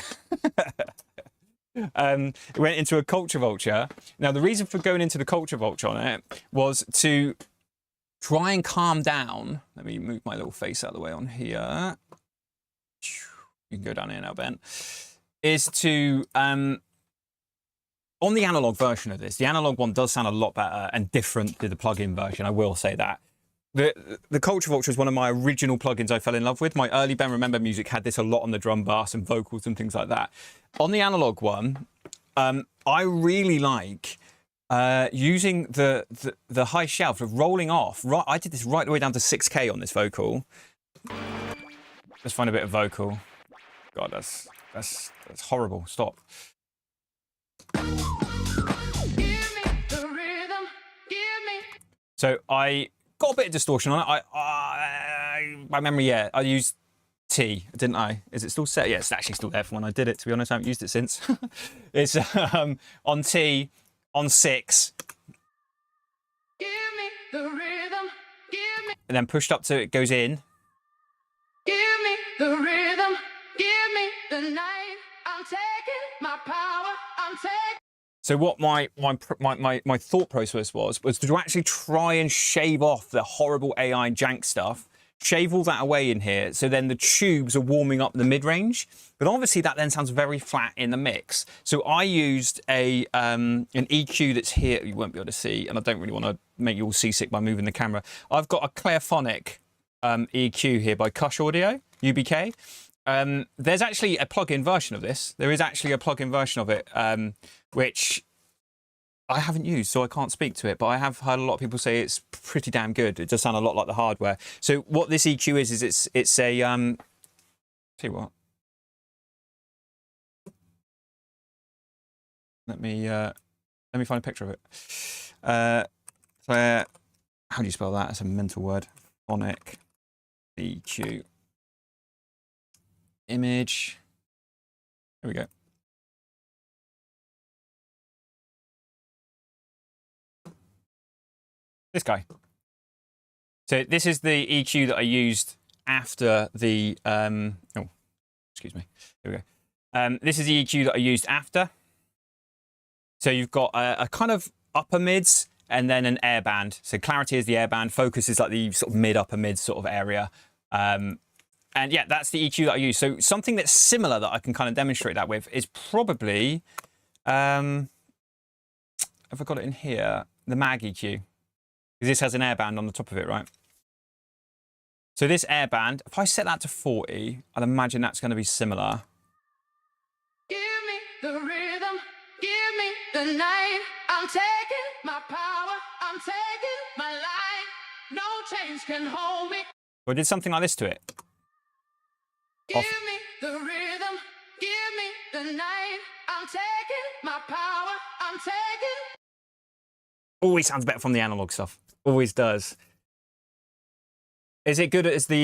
It went into a Culture Vulture. Now, the reason for going into the Culture Vulture on it was to try and calm down. Let me move my little face out of the way on here. You can go down here now, Ben. Is to, on the analog version of this, the analog one does sound a lot better and different to the plugin version, I will say that. The Culture Vulture is one of my original plugins I fell in love with. My early Ben Remember music had this a lot on the drum bass and vocals and things like that. On the analog one, I really like using the high shelf of rolling off. I did this right the way down to 6K on this vocal. Let's find a bit of vocal. God, that's horrible. Stop. So I got a bit of distortion on it. By memory, yeah, I used T, didn't I? Is it still set? Yeah, it's actually still there from when I did it, to be honest. I haven't used it since. It's on T, on 6. Give me the rhythm, give me. And then pushed up to it goes in. Give me the rhythm, give me the night. I'm taking my power, I'm taking. So what my thought process was to actually try and shave off the horrible AI jank stuff, shave all that away in here, so then the tubes are warming up the mid-range. But obviously that then sounds very flat in the mix. So I used an EQ that's here, you won't be able to see, and I don't really want to make you all seasick by moving the camera. I've got a Clairphonic EQ here by Kush Audio, UBK. There's actually a plug-in version of this. There is actually a plug-in version of it, which I haven't used, so I can't speak to it, but I have heard a lot of people say it's pretty damn good. It does sound a lot like the hardware. So what this EQ is it's a, see what? Let me find a picture of it. How do you spell that? That's a mental word. Phonic EQ. Image. Here we go. This guy. So this is the EQ that I used after the, oh, excuse me. Here we go. This is the EQ that I used after. So you've got a kind of upper mids and then an air band. So clarity is the air band, focus is like the sort of mid, upper mid sort of area. And yeah, that's the EQ that I use. So something that's similar that I can kind of demonstrate that with is probably, have I got it in here? The mag EQ. Because this has an airband on the top of it, right? So this airband, if I set that to 40, I'd imagine that's going to be similar. Give me the rhythm, give me the night. I'm taking my power, I'm taking my life. No chains can hold me. So I did something like this to it. Give me the rhythm, give me the night. I'm taking my power, I'm taking. Always sounds better from the analog stuff. Always does. Is it good? Is the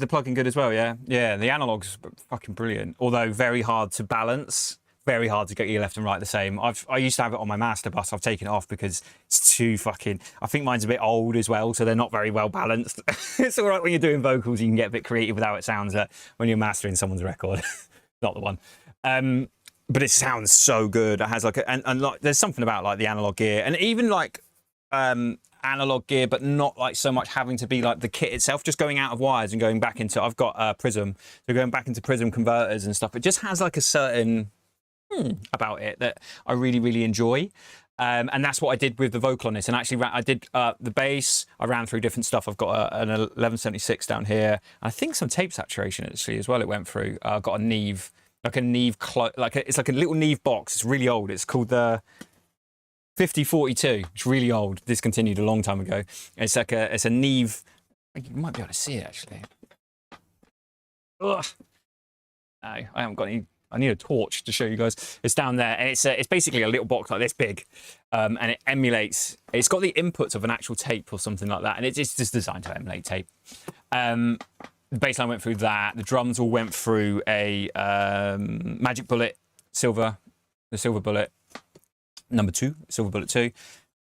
plugin good as well? Yeah, yeah. The analog's fucking brilliant. Although very hard to balance, very hard to get your left and right the same. I used to have it on my master bus. I've taken it off because it's too fucking. I think mine's a bit old as well, so they're not very well balanced. It's all right when you're doing vocals. You can get a bit creative with how it sounds. When you're mastering someone's record, not the one. but it sounds so good. It has like and like there's something about like the analog gear, and even like analog gear, but not like so much having to be like the kit itself, just going out of wires and going back into, I've got Prism, so going back into Prism converters and stuff. It just has like a certain about it that I really, really enjoy. And that's what I did with the vocal on this. And actually, I did the bass. I ran through different stuff. I've got an 1176 down here. I think some tape saturation actually as well. It went through. I've got a Neve, like a Neve, it's like a little Neve box. It's really old. It's called the 5042. It's really old. Discontinued a long time ago. It's like it's a Neve. You might be able to see it actually. Ugh. No, I haven't got any. I need a torch to show you guys. It's down there, and it's basically a little box like this big, and it emulates. It's got the inputs of an actual tape or something like that, and it's just designed to emulate tape. The bassline went through that. The drums all went through a Magic Bullet Silver, the Silver Bullet number 2, Silver Bullet 2.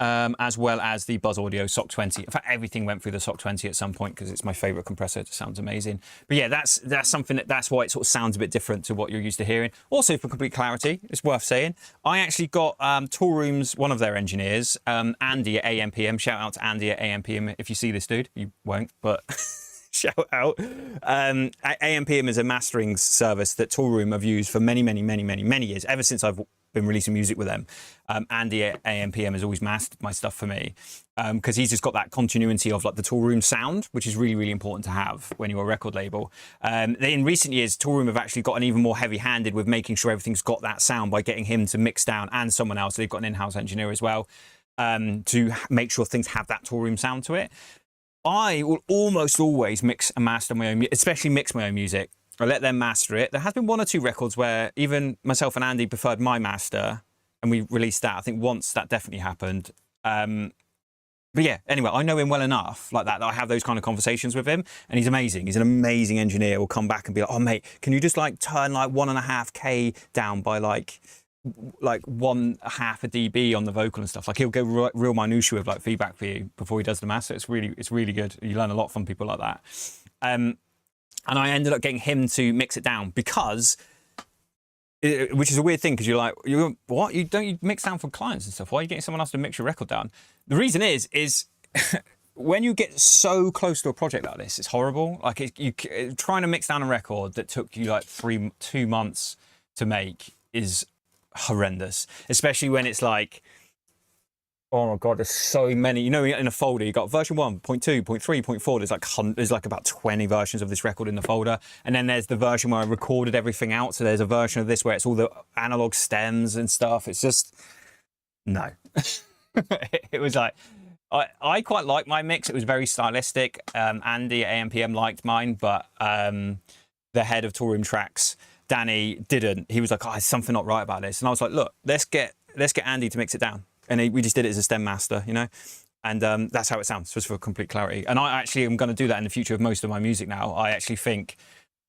As well as the Buzz Audio SOC 20. In fact, everything went through the SOC 20 at some point because it's my favorite compressor. It sounds amazing. But yeah, that's something that's why it sort of sounds a bit different to what you're used to hearing. Also, for complete clarity, it's worth saying, I actually got Toolroom's, one of their engineers, Andy at AMPM. Shout out to Andy at AMPM. If you see this dude, you won't, but shout out. AMPM is a mastering service that Toolroom have used for many, many, many, many, many years, ever since I've been releasing music with them. Andy at AMPM has always mastered my stuff for me because he's just got that continuity of like the Toolroom sound, which is really, really important to have when you're a record label. In recent years, Toolroom have actually gotten even more heavy-handed with making sure everything's got that sound by getting him to mix down, and someone else. They've got an in-house engineer as well to make sure things have that Toolroom sound to it. I will almost always mix and master my own, especially mix my own music. I let them master it. There has been 1 or 2 records where even myself and Andy preferred my master, and we released that. I think once that definitely happened. But yeah, anyway, I know him well enough like that I have those kind of conversations with him, and he's amazing. He's an amazing engineer. He'll come back and be like, "Oh mate, can you just like turn like 1.5K down by like 1/2 a dB on the vocal and stuff?" Like he'll go real minutiae with like feedback for you before he does the master. It's really good. You learn a lot from people like that. And I ended up getting him to mix it down because, which is a weird thing, because you're like, what? You mix down for clients and stuff. Why are you getting someone else to mix your record down? The reason is when you get so close to a project like this, it's horrible. Like trying to mix down a record that took you like 2 months to make is horrendous, especially when it's like, oh my God, there's so many. You know, in a folder, you got version 1, 0.2, 0.3, 0.4. There's like about 20 versions of this record in the folder. And then there's the version where I recorded everything out. So there's a version of this where it's all the analog stems and stuff. It's just, no. It was like, I quite liked my mix. It was very stylistic. Andy at AMPM liked mine, but the head of Toolroom Tracks, Danny, didn't. He was like, oh, there's something not right about this. And I was like, look, let's get Andy to mix it down. And we just did it as a stem master, you know, and that's how it sounds, just for complete clarity. And I actually am going to do that in the future with most of my music now. I actually think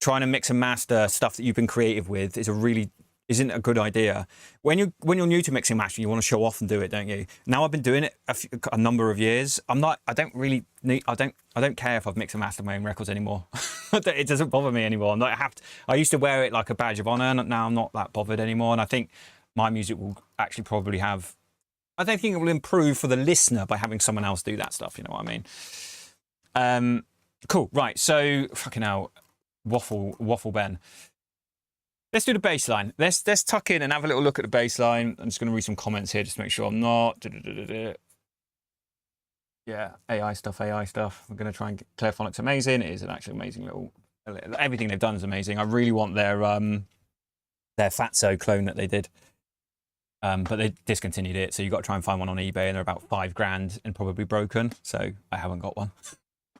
trying to mix and master stuff that you've been creative with isn't a good idea. When you're new to mixing and mastering, you want to show off and do it, don't you? Now I've been doing it a number of years. I don't care if I've mixed and mastered my own records anymore. It doesn't bother me anymore. I used to wear it like a badge of honor, and now I'm not that bothered anymore. And I think my music will actually probably have, I don't think it will improve for the listener by having someone else do that stuff. You know what I mean? Cool. Right. So fucking hell, waffle Ben. Let's do the bass line. Let's tuck in and have a little look at the bass line. I'm just going to read some comments here just to make sure I'm not. Yeah, AI stuff. We're going to try and get Clairphonics amazing. It is an actually amazing little. Everything they've done is amazing. I really want their Fatso clone that they did. But they discontinued it, so you've got to try and find one on eBay, and they're about $5,000 and probably broken, so I haven't got one.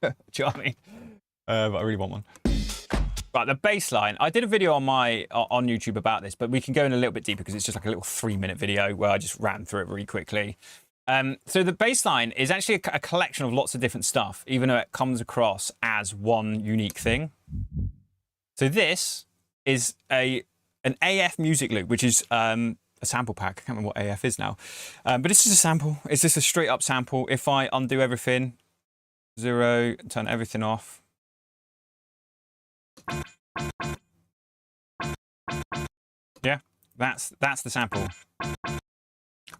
Do you know what I mean? But I really want one. Right, the bass line. I did a video on YouTube about this, but we can go in a little bit deeper because it's just like a little 3-minute video where I just ran through it really quickly. So the bass line is actually a collection of lots of different stuff, even though it comes across as one unique thing. So this is an AF music loop, which is a sample pack. I can't remember what AF is now. But it's just a sample. It's just a straight up sample. If I undo everything, 0, turn everything off. Yeah. That's the sample.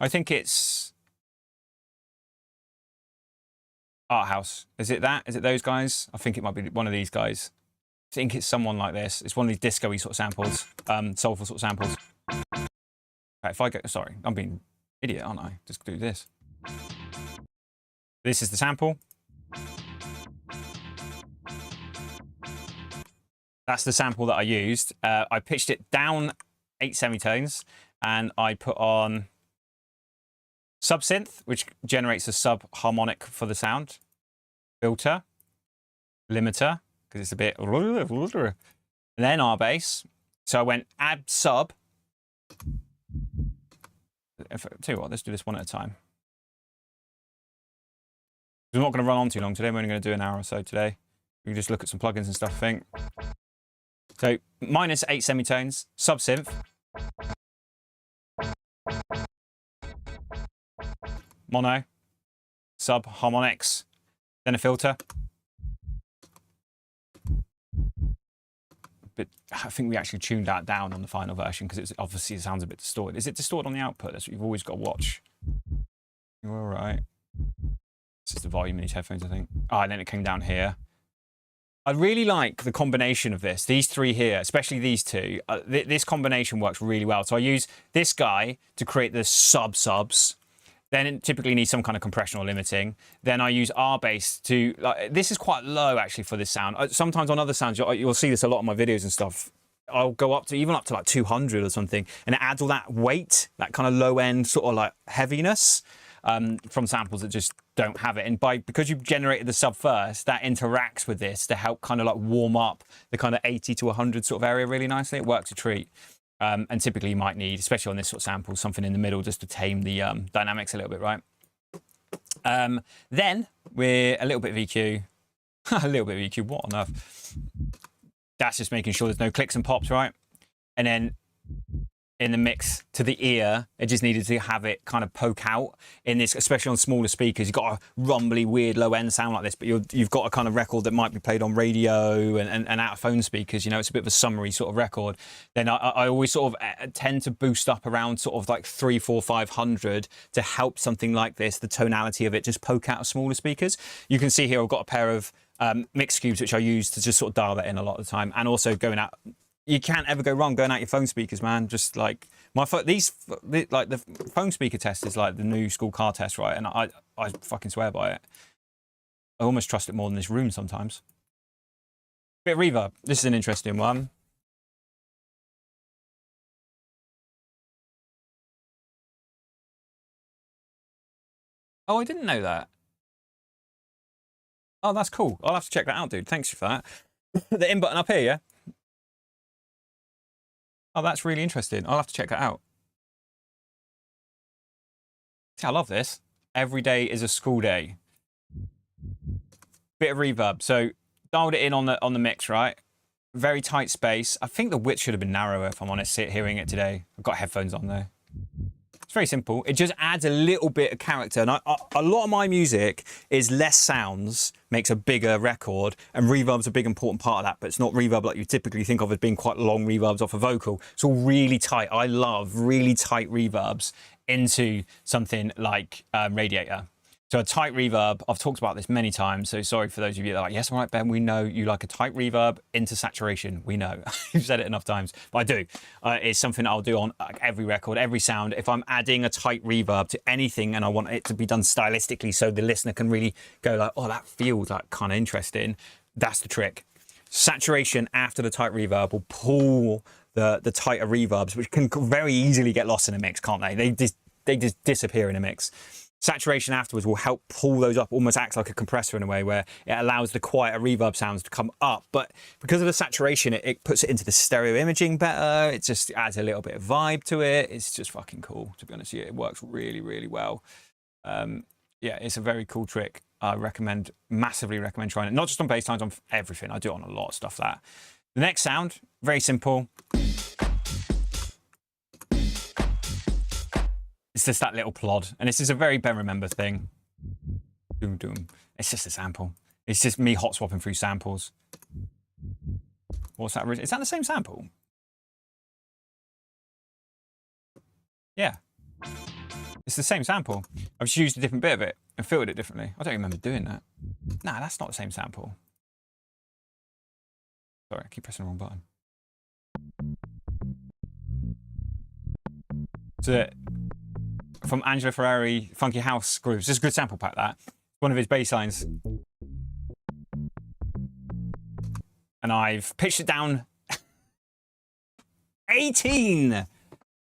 I think it's Art House. Is it that? Is it those guys? I think it might be one of these guys. I think it's someone like this. It's one of these disco-y sort of samples, soulful sort of samples. Okay, if I go, sorry, I'm being idiot, aren't I? Just do this. This is the sample. That's the sample that I used. I pitched it down 8 semitones, and I put on sub-synth, which generates a sub-harmonic for the sound, filter, limiter, because it's a bit, and then our bass. So I went add sub. Tell you what, let's do this one at a time. We're not going to run on too long today. We're only going to do an hour or so today. We can just look at some plugins and stuff, I think. So minus 8 semitones, sub-synth. Mono, sub-harmonics, then a filter. But I think we actually tuned that down on the final version because it obviously sounds a bit distorted. Is it distorted on the output? That's what you've always got to watch. You're all right. This is the volume in these headphones, I think. And then it came down here. I really like the combination of this. These three here, especially these two. This combination works really well. So I use this guy to create the sub-subs. Then it typically needs some kind of compression or limiting. Then I use R bass to, this is quite low actually for this sound. Sometimes on other sounds, you'll see this a lot in my videos and stuff. I'll go up to, even up to like 200 or something, and it adds all that weight, that kind of low end sort of like heaviness from samples that just don't have it. And because you've generated the sub first, that interacts with this to help kind of like warm up the kind of 80 to 100 sort of area really nicely. It works a treat. And typically you might need, especially on this sort of sample, something in the middle just to tame the dynamics a little bit, right? Then we're a little bit of EQ. A little bit of EQ, what on earth? That's just making sure there's no clicks and pops, right? And then in the mix to the ear, it just needed to have it kind of poke out in this, especially on smaller speakers. You've got a rumbly, weird low end sound like this, but you've got a kind of record that might be played on radio and out of phone speakers. You know, it's a bit of a summery sort of record. Then I always sort of tend to boost up around sort of like 300, 400, 500 to help something like this, the tonality of it, just poke out of smaller speakers. You can see here I've got a pair of mix cubes which I use to just sort of dial that in a lot of the time, and also going out. You can't ever go wrong going out your phone speakers, man. Just like my phone, like the phone speaker test is like the new school car test, right? And I fucking swear by it. I almost trust it more than this room sometimes. Bit of reverb. This is an interesting one. Oh, I didn't know that. Oh, that's cool. I'll have to check that out, dude. Thanks for that. The in button up here, yeah? Oh, that's really interesting. I'll have to check that out. See, I love this. Every day is a school day. Bit of reverb. So dialed it in on the mix, right? Very tight space. I think the width should have been narrower, if I'm honest, hearing it today. I've got headphones on there. It's very simple. It just adds a little bit of character. And a lot of my music is less sounds, makes a bigger record, and reverb's a big important part of that, but it's not reverb like you typically think of as being quite long reverbs off a vocal. It's all really tight. I love really tight reverbs into something like Radiator. So a tight reverb, I've talked about this many times, so sorry for those of you that are like, yes, all right, Ben, we know you like a tight reverb into saturation. We know. You've said it enough times, but I do. It's something I'll do on every record, every sound. If I'm adding a tight reverb to anything and I want it to be done stylistically so the listener can really go like, oh, that feels like kind of interesting, that's the trick. Saturation after the tight reverb will pull the tighter reverbs, which can very easily get lost in a mix, can't they? They just disappear in a mix. Saturation afterwards will help pull those up, almost acts like a compressor in a way where it allows the quieter reverb sounds to come up. But because of the saturation, it puts it into the stereo imaging better. It just adds a little bit of vibe to it. It's just fucking cool, to be honest with you. It works really, really well. Yeah, it's a very cool trick. I massively recommend trying it. Not just on Basslines, on everything. I do it on a lot of stuff like that. The next sound, very simple. It's just that little plod. And this is a very Ben Remember thing. Doom, doom. It's just a sample. It's just me hot swapping through samples. What's that? Is that the same sample? Yeah. It's the same sample. I've just used a different bit of it and filtered it differently. I don't remember doing that. Nah, that's not the same sample. Sorry, I keep pressing the wrong button. So, from Angelo Ferrari, Funky House Grooves. This is a good sample pack, that. One of his bass lines. And I've pitched it down 18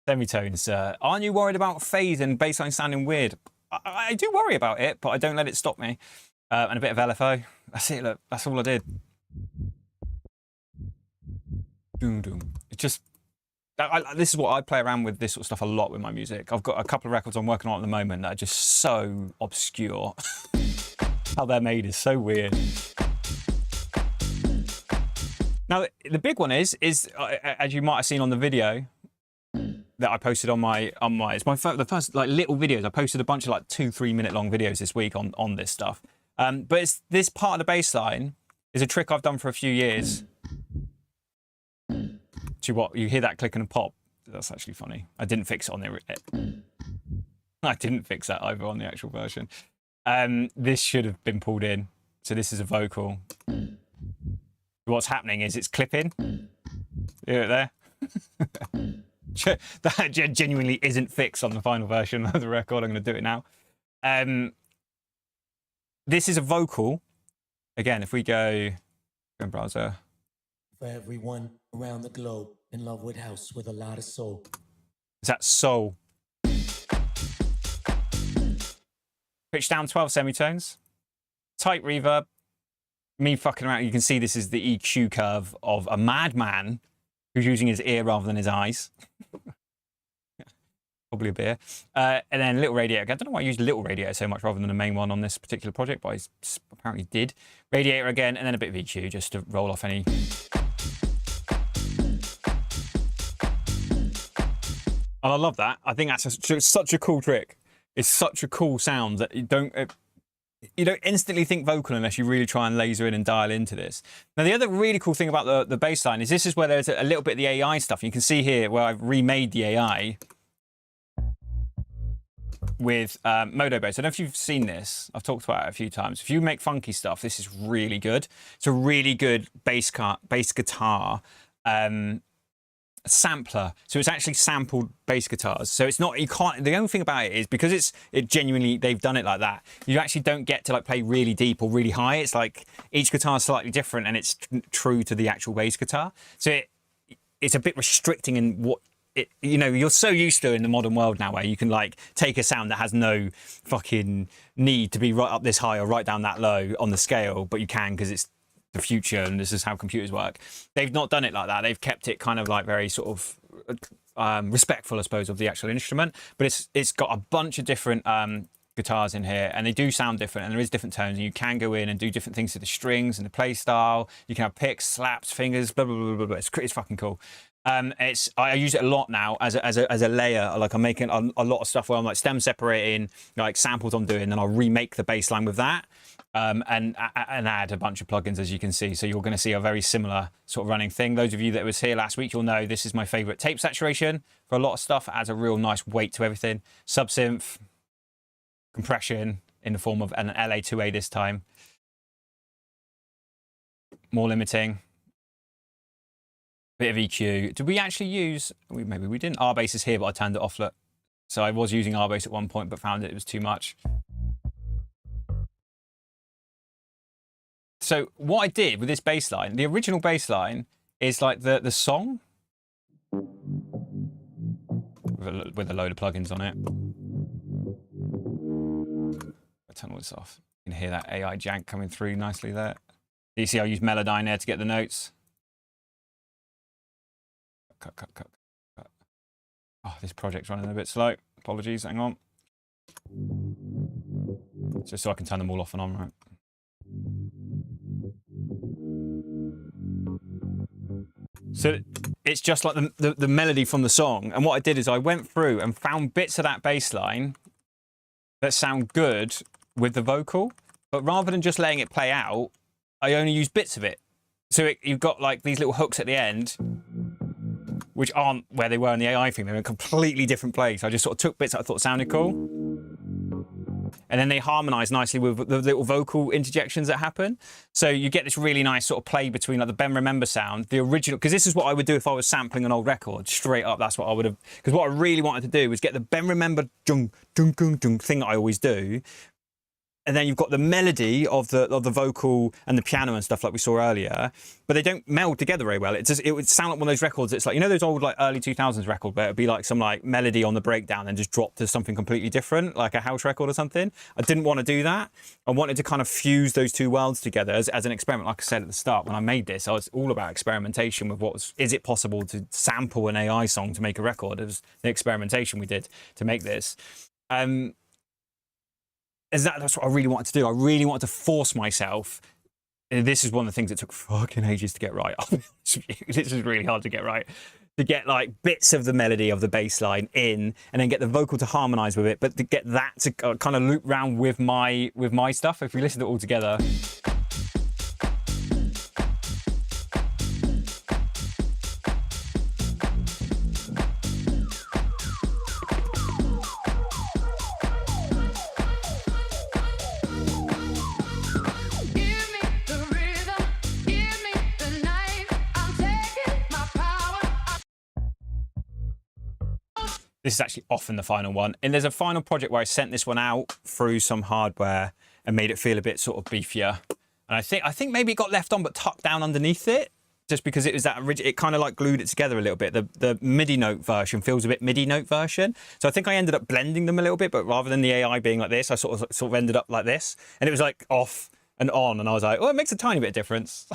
semitones. Aren't you worried about phase and bassline sounding weird? I do worry about it, but I don't let it stop me. And a bit of LFO. That's it, look. That's all I did. Doom, doom. It's just... this is what I play around with, this sort of stuff a lot with my music. I've got a couple of records I'm working on at the moment that are just so obscure. How they're made is so weird. Now, the big one is as you might have seen on the video that I posted on my it's the first like little videos. I posted a bunch of like 2-3 minute long videos this week on this stuff. But it's this part of the bass line is a trick I've done for a few years. To what you hear that click and pop. That's actually funny. I didn't fix it on the I didn't fix that either on the actual version. This should have been pulled in. So this is a vocal. What's happening is it's clipping. You hear it there? That genuinely isn't fixed on the final version of the record. I'm going to do it now. This is a vocal. Again, if we go in browser. For everyone around the globe in love with house with a lot of soul. Is that soul? Pitch down 12 semitones. Tight reverb. Me fucking around. You can see this is the EQ curve of a madman who's using his ear rather than his eyes. Probably a beer. And then little radiator. I don't know why I used little radiator so much rather than the main one on this particular project, but I apparently did. Radiator again, and then a bit of EQ just to roll off any... And I love that. I think that's such a cool trick. It's such a cool sound that you don't instantly think vocal unless you really try and laser in and dial into this. Now, the other really cool thing about the bass line is this is where there's a little bit of the AI stuff. You can see here where I've remade the AI with Modo bass. I don't know if you've seen this. I've talked about it a few times. If you make funky stuff, this is really good. It's a really good bass guitar sampler. So it's actually sampled bass guitars. So it's not, you can't, the only thing about it is because it genuinely, they've done it like that, you actually don't get to like play really deep or really high. It's like each guitar is slightly different and it's true to the actual bass guitar. So it's a bit restricting in what you're so used to in the modern world now where you can like take a sound that has no fucking need to be right up this high or right down that low on the scale, but you can because it's the future and this is how computers work. They've not done it like that. They've kept it kind of like very sort of respectful, I suppose, of the actual instrument, but it's got a bunch of different guitars in here and they do sound different and there is different tones and you can go in and do different things to the strings and the play style. You can have picks, slaps, fingers, blah, blah, blah, blah, blah. It's fucking cool. I use it a lot now as a layer. Like I'm making a lot of stuff where I'm like stem separating, like samples I'm doing, and I'll remake the bass line with that, and add a bunch of plugins as you can see. So you're going to see a very similar sort of running thing. Those of you that was here last week, you'll know this is my favorite tape saturation for a lot of stuff. It adds a real nice weight to everything. Subsynth, compression in the form of an LA2A this time. More limiting. Bit of EQ. Did we actually use, maybe we didn't. R-bass is here, but I turned it off. Look. So I was using R-bass at one point, but found it was too much. So what I did with this bass line, the original bass line is like the song with a load of plugins on it. I'll turn all this off. You can hear that AI jank coming through nicely there. You see I use Melodyne there to get the notes. Cut. Oh, this project's running a bit slow. Apologies, hang on. Just so I can turn them all off and on, right? So it's just like the melody from the song. And what I did is I went through and found bits of that bass line that sound good with the vocal. But rather than just letting it play out, I only used bits of it. So you've got like these little hooks at the end. which aren't where they were in the AI thing. They're in a completely different place. I just sort of took bits that I thought sounded cool, and then they harmonize nicely with the little vocal interjections that happen. So you get this really nice sort of play between like the Ben Remember sound, the original, because this is what I would do if I was sampling an old record. Straight up, that's what I would have, because what I really wanted to do was get the Ben Remember dung, dung, dung, dung thing that I always do. And then you've got the melody of the vocal and the piano and stuff like we saw earlier, but they don't meld together very well. It would sound like one of those records. It's like, you know, those old like early 2000s record where it'd be like some like melody on the breakdown and just drop to something completely different, like a house record or something. I didn't want to do that. I wanted to kind of fuse those two worlds together as an experiment. Like I said at the start, when I made this, I was all about experimentation with is it possible to sample an AI song to make a record? It was the experimentation we did to make this. That's what I really wanted to do. I really wanted to force myself. This is one of the things that took fucking ages to get right. This is really hard to get right. To get like bits of the melody of the bass line in, and then get the vocal to harmonize with it, but to get that to kind of loop round with my stuff. If we listen to it all together. This is actually often the final one. And there's a final project where I sent this one out through some hardware and made it feel a bit sort of beefier. And I think maybe it got left on but tucked down underneath it, just because it was that rigid. It kind of like glued it together a little bit. The MIDI note version feels a bit MIDI note version. So I think I ended up blending them a little bit, but rather than the AI being like this, I sort of ended up like this. And it was like off and on. And I was like, well, it makes a tiny bit of difference.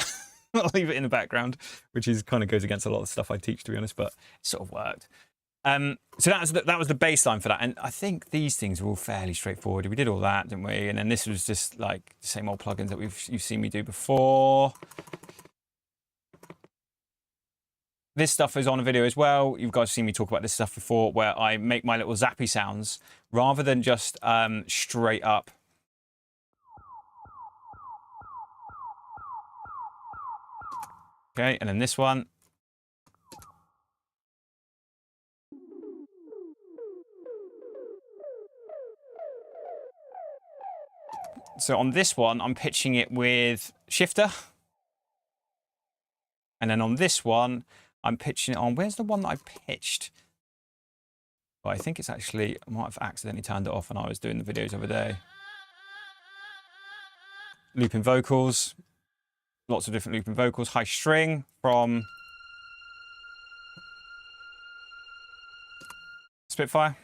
I'll leave it in the background, which is kind of goes against a lot of stuff I teach, to be honest, but it sort of worked. So that was the baseline for that, and I think these things were all fairly straightforward. We did all that, didn't we? And then this was just like the same old plugins that you've seen me do before. This stuff is on a video as well. You guys have seen me talk about this stuff before, where I make my little zappy sounds rather than just straight up. Okay, and then this one. So on this one, I'm pitching it with shifter. And then on this one, I'm pitching it on, where's the one that I pitched? Well, I think it's actually, I might have accidentally turned it off when I was doing the videos the other day. Looping vocals, lots of different looping vocals, high string from Spitfire.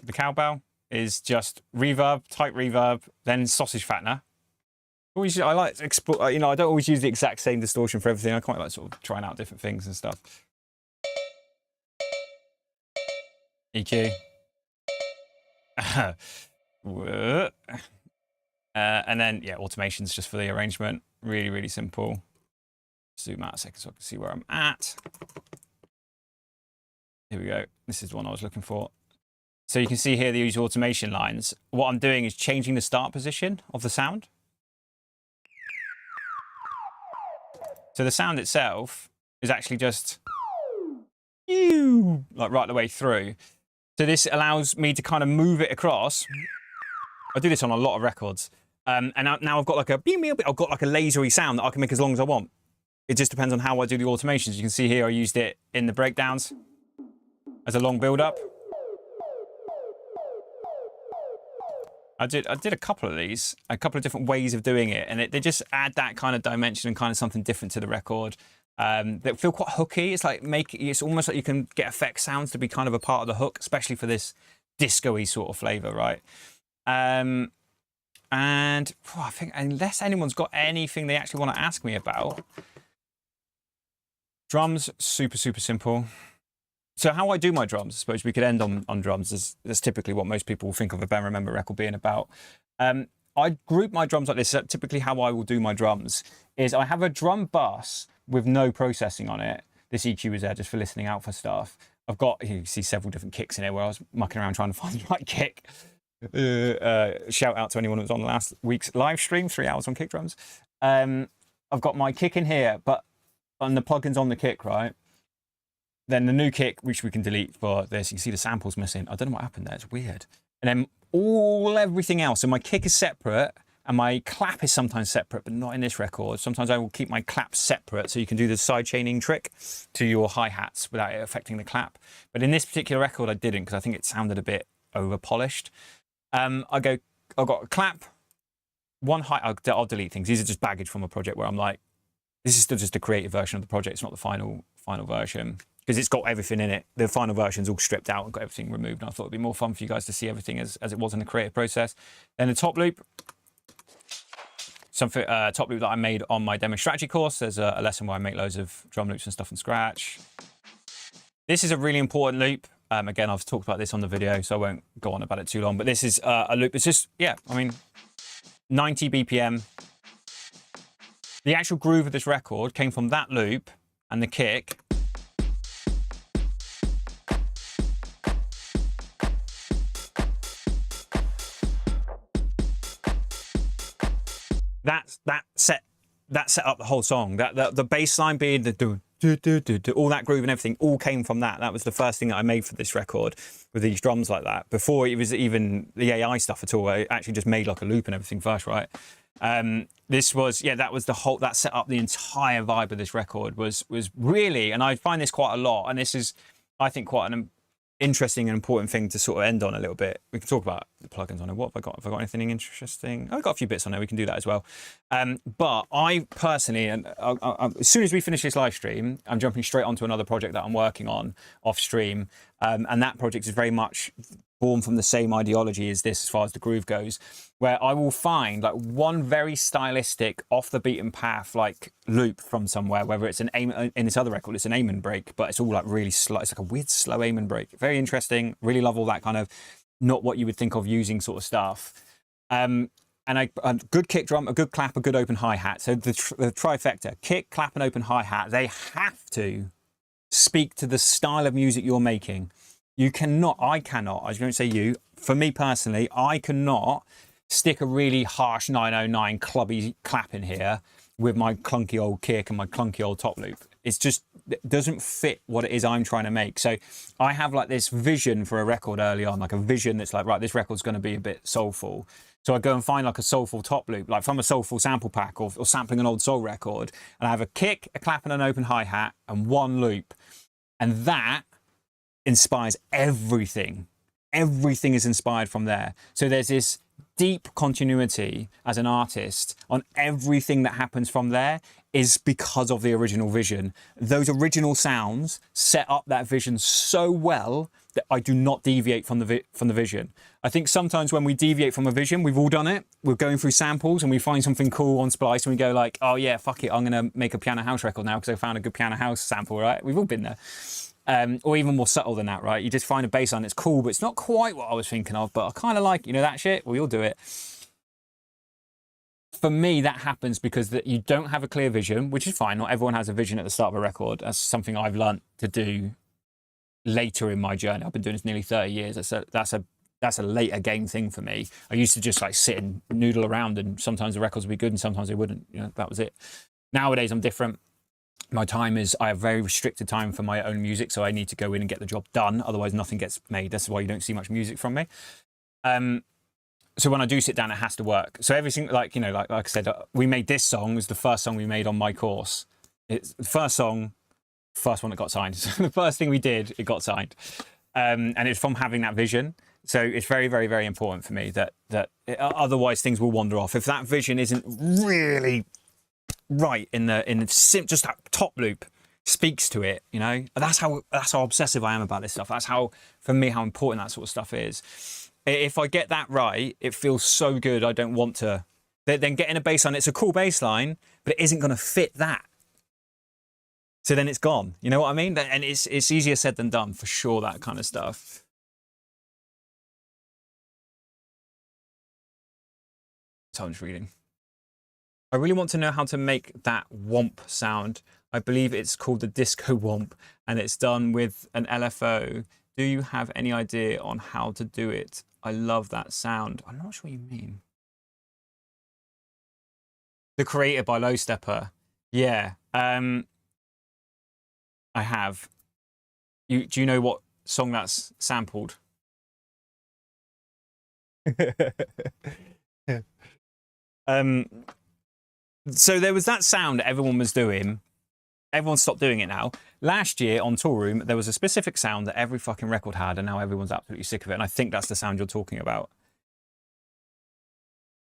The cowbell is just reverb, tight reverb, then sausage fattener. I like to explore, you know, I don't always use the exact same distortion for everything. I quite like sort of trying out different things and stuff. EQ. And then, yeah, automations just for the arrangement. Really, really simple. Zoom out a second so I can see where I'm at. Here we go. This is the one I was looking for. So you can see here these automation lines. What I'm doing is changing the start position of the sound. So the sound itself is actually just like right the way through. So this allows me to kind of move it across. I do this on a lot of records. And now I've got like a lasery sound that I can make as long as I want. It just depends on how I do the automations. You can see here I used it in the breakdowns as a long build up. I did a couple of these, a couple of different ways of doing it, and they just add that kind of dimension and kind of something different to the record. They feel quite hooky. It's like it's almost like you can get effect sounds to be kind of a part of the hook, especially for this disco-y sort of flavor, right? And I think unless anyone's got anything they actually want to ask me about, drums, super, super simple. So how I do my drums, I suppose we could end on drums. That's typically what most people will think of a Ben Remember record being about. I group my drums like this. Typically how I will do my drums is I have a drum bus with no processing on it. This EQ is there just for listening out for stuff. I've got, you can see several different kicks in here where I was mucking around trying to find the right kick. Shout out to anyone who was on last week's live stream, 3 hours on kick drums. I've got my kick in here, but on the plugins on the kick, right? Then the new kick, which we can delete for this, you can see the samples missing. I don't know what happened there, it's weird. And then everything else. So my kick is separate and my clap is sometimes separate, but not in this record. Sometimes I will keep my clap separate so you can do the side chaining trick to your hi-hats without it affecting the clap. But in this particular record, I didn't because I think it sounded a bit over polished. I've got a clap, one hi, I'll delete things. These are just baggage from a project where I'm like, this is still just a creative version of the project. It's not the final version because it's got everything in it. The final version's all stripped out and got everything removed. And I thought it'd be more fun for you guys to see everything as it was in the creative process. Then the top loop, something top loop that I made on my demo strategy course. There's a lesson where I make loads of drum loops and stuff from scratch. This is a really important loop. Again, I've talked about this on the video, so I won't go on about it too long. But this is a loop. It's just, yeah, I mean, 90 BPM. The actual groove of this record came from that loop and the kick. That set up the whole song. The bass line being the do, all that groove and everything all came from that. That was the first thing that I made for this record with these drums like that. Before it was even the AI stuff at all. I actually just made like a loop and everything first, right? This was, yeah, that was the whole, that set up the entire vibe of this record was really, and I find this quite a lot, and this is, I think, quite an interesting and important thing to sort of end on a little bit. We can talk about the plugins on it. What have I got? Have I got anything interesting? I've got a few bits on there. We can do that as well. But I personally, and as soon as we finish this live stream, I'm jumping straight onto another project that I'm working on off stream. And that project is very much born from the same ideology as this as far as the groove goes, where I will find like one very stylistic off the beaten path like loop from somewhere, whether it's an aim in this other record, it's an aim and break, but it's all like really slow. It's like a weird slow aim and break. Very interesting. Really love all that kind of not what you would think of using sort of stuff. And a good kick drum, a good clap, a good open hi-hat. So the trifecta, kick, clap and open hi-hat, they have to speak to the style of music you're making. You cannot, I cannot, I was going to say you, for me personally, I cannot stick a really harsh 909 clubby clap in here with my clunky old kick and my clunky old top loop. It's just, it doesn't fit what it is I'm trying to make. So I have like this vision for a record early on, like a vision that's like, right, this record's going to be a bit soulful. So I go and find like a soulful top loop, like from a soulful sample pack or sampling an old soul record. And I have a kick, a clap and an open hi-hat and one loop. And that inspires everything. Everything is inspired from there. So there's this deep continuity as an artist on everything that happens from there is because of the original vision. Those original sounds set up that vision so well that I do not deviate from the vision. I think sometimes when we deviate from a vision, we've all done it. We're going through samples and we find something cool on Splice and we go like, oh yeah, fuck it, I'm gonna make a piano house record now because I found a good piano house sample, right? We've all been there. Or even more subtle than that, right? You just find a bass line that's cool, but it's not quite what I was thinking of, but I kind of like, you know, that shit? Well, you'll do it. For me, that happens because that you don't have a clear vision, which is fine. Not everyone has a vision at the start of a record. That's something I've learned to do later in my journey. I've been doing this nearly 30 years. That's a later game thing for me. I used to just like sit and noodle around and sometimes the records would be good and sometimes they wouldn't. You know, that was it. Nowadays, I'm different. My time is, I have very restricted time for my own music, so I need to go in and get the job done. Otherwise, nothing gets made. That's why you don't see much music from me. So when I do sit down, it has to work. So everything, like, you know, like I said, we made this song, it was the first song we made on my course. It's the first song, first one that got signed. So the first thing we did, it got signed. And it's from having that vision. So it's very, very, very important for me that otherwise things will wander off. If that vision isn't really right in just that top loop speaks to it, you know, that's how obsessive I am about this stuff. That's how, for me, how important that sort of stuff is. If I get that right, it feels so good. I don't want to then get in a bass line. It's a cool bass line, but it isn't going to fit that. So then it's gone. You know what I mean? And it's easier said than done for sure. That kind of stuff. So I'm just reading. I really want to know how to make that womp sound. I believe it's called the disco womp and it's done with an LFO. Do you have any idea on how to do it? I love that sound. I'm not sure what you mean. The Creator by Low Stepper. Yeah. I have. Do you know what song that's sampled? So there was that sound that everyone was doing. Everyone stopped doing it now. Last year on Tour Room, there was a specific sound that every fucking record had, and now everyone's absolutely sick of it. And I think that's the sound you're talking about.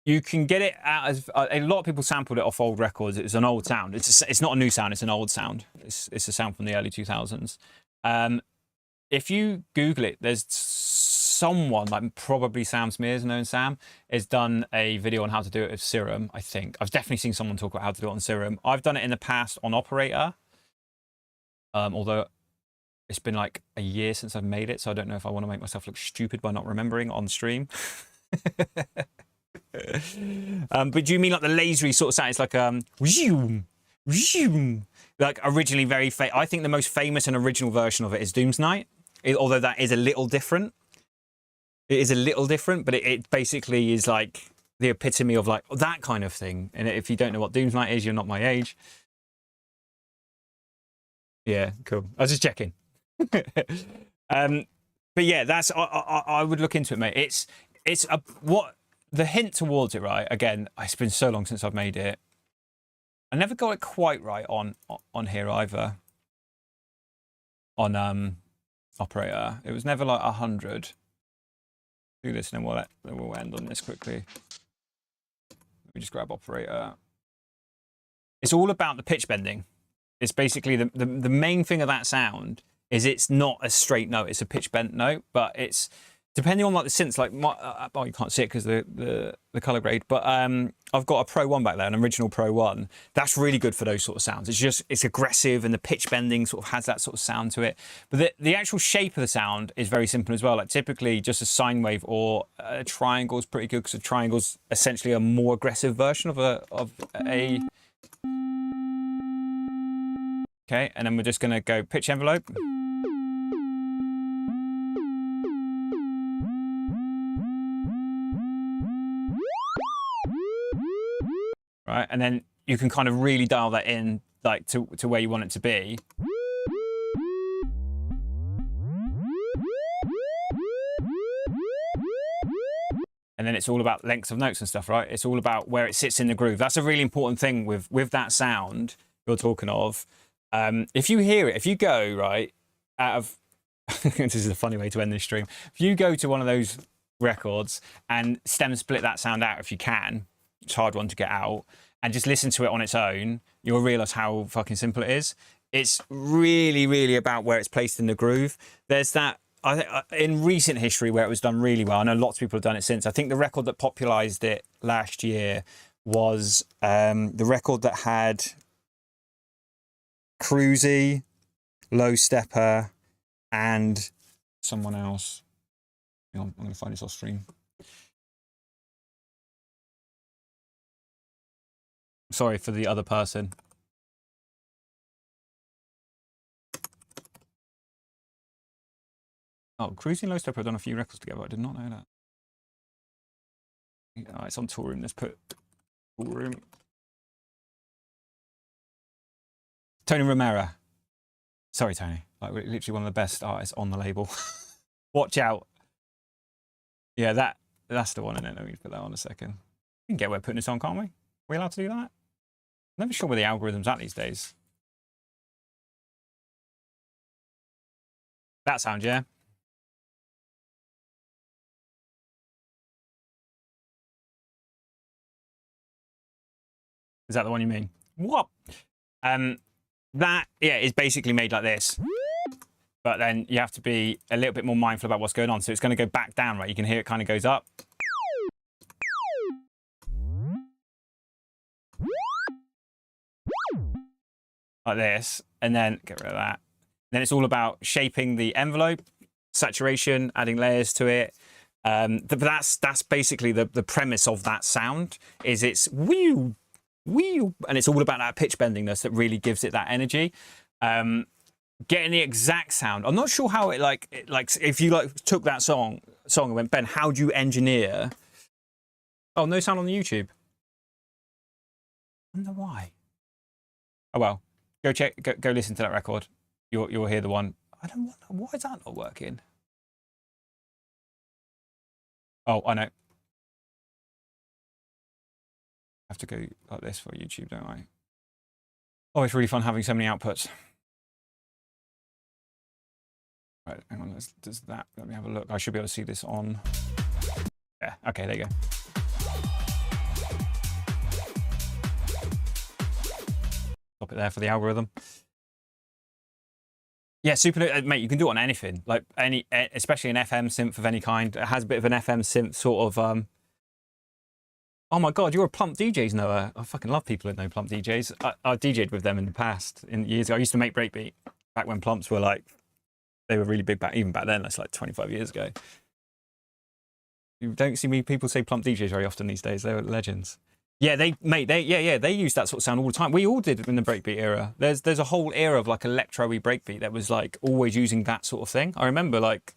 You can get it out as a lot of people sampled it off old records. It's an old sound. It's not a new sound. It's an old sound. It's a sound from the early 2000s. If you Google it, there's someone, like probably Sam Smears, known Sam, has done a video on how to do it with Serum, I think. I've definitely seen someone talk about how to do it on Serum. I've done it in the past on Operator, although it's been like a year since I've made it, so I don't know if I want to make myself look stupid by not remembering on stream. But do you mean like the lasery sort of sound? It's like zoom, zoom. Like originally very I think the most famous and original version of it is Doom's Night, although that is a little different. It is a little different, but it basically is like the epitome of like that kind of thing. And if you don't know what Doom's Night is, you're not my age. Yeah, cool. I was just checking. But yeah, that's I would look into it, mate. It's what the hint towards it, right? Again, it's been so long since I've made it. I never got it quite right on here either. On Operator, it was never like 100. Do this and then we'll end on this quickly. Let me just grab Operator. It's all about the pitch bending. It's basically the main thing of that sound is it's not a straight note. It's a pitch bent note, but it's depending on like the synths. Like oh, you can't see it because the color grade. But I've got a Pro 1 back there, an original Pro 1. That's really good for those sort of sounds. It's aggressive and the pitch bending sort of has that sort of sound to it. But the actual shape of the sound is very simple as well. Like typically just a sine wave or a triangle is pretty good because a triangle's essentially a more aggressive version of a. Okay, and then we're just going to go pitch envelope. Right, and then you can kind of really dial that in like to where you want it to be. And then it's all about lengths of notes and stuff, right? It's all about where it sits in the groove. That's a really important thing with that sound you're talking of. If you hear it, if you go, right, out of... this is a funny way to end this stream. If you go to one of those records and stem split that sound out if you can, it's a hard one to get out, and just listen to it on its own, you'll realise how fucking simple it is. It's really, really about where it's placed in the groove. There's that, I think, in recent history where it was done really well. I know lots of people have done it since. I think the record that popularised it last year was the record that had Cruisy, Low Stepper, and someone else. Hang on, I'm going to find this off stream. Sorry for the other person. Oh, Cruisy and Low Stepper have done a few records together. I did not know that. Oh, it's on Tour Room. Let's put Tour Room. Tony Romero. Sorry, Tony. Like, we're literally one of the best artists on the label. Watch out. Yeah, that's the one, and then let me put that on a second. We can get away with putting this on, can't we? Are we allowed to do that? I'm never sure where the algorithm's at these days. That sound, yeah? Is that the one you mean? What? That, yeah, is basically made like this. But then you have to be a little bit more mindful about what's going on. So it's going to go back down, right? You can hear it kind of goes up. Like this. And then get rid of that. Then it's all about shaping the envelope, saturation, adding layers to it. But that's basically the premise of that sound, is it's whew, whew, and it's all about that pitch bendingness that really gives it that energy. Getting the exact sound. I'm not sure how it like if you like took that song and went, Ben, how do you engineer? Oh, no sound on the YouTube. I wonder why. Oh well, go check, go listen to that record. You'll hear the one. I don't know why is that not working. Oh, I know. I have to go like this for YouTube, don't I? Oh, it's really fun having so many outputs. Right, hang on, does that, let me have a look. I should be able to see this on. Yeah, okay, there you go. Stop it there for the algorithm. Yeah, super, mate, you can do it on anything, like especially an FM synth of any kind. It has a bit of an FM synth sort of, oh my God, you're a Plump DJs knower. I fucking love people that know Plump DJs. I DJ'd with them in the past, in years ago. I used to make Breakbeat back when Plumps were like, they were really big back, even back then, that's like 25 years ago. You don't see people say Plump DJs very often these days. They're legends. Yeah, they use that sort of sound all the time. We all did in the breakbeat era. There's a whole era of like electro-y breakbeat that was like always using that sort of thing. I remember like,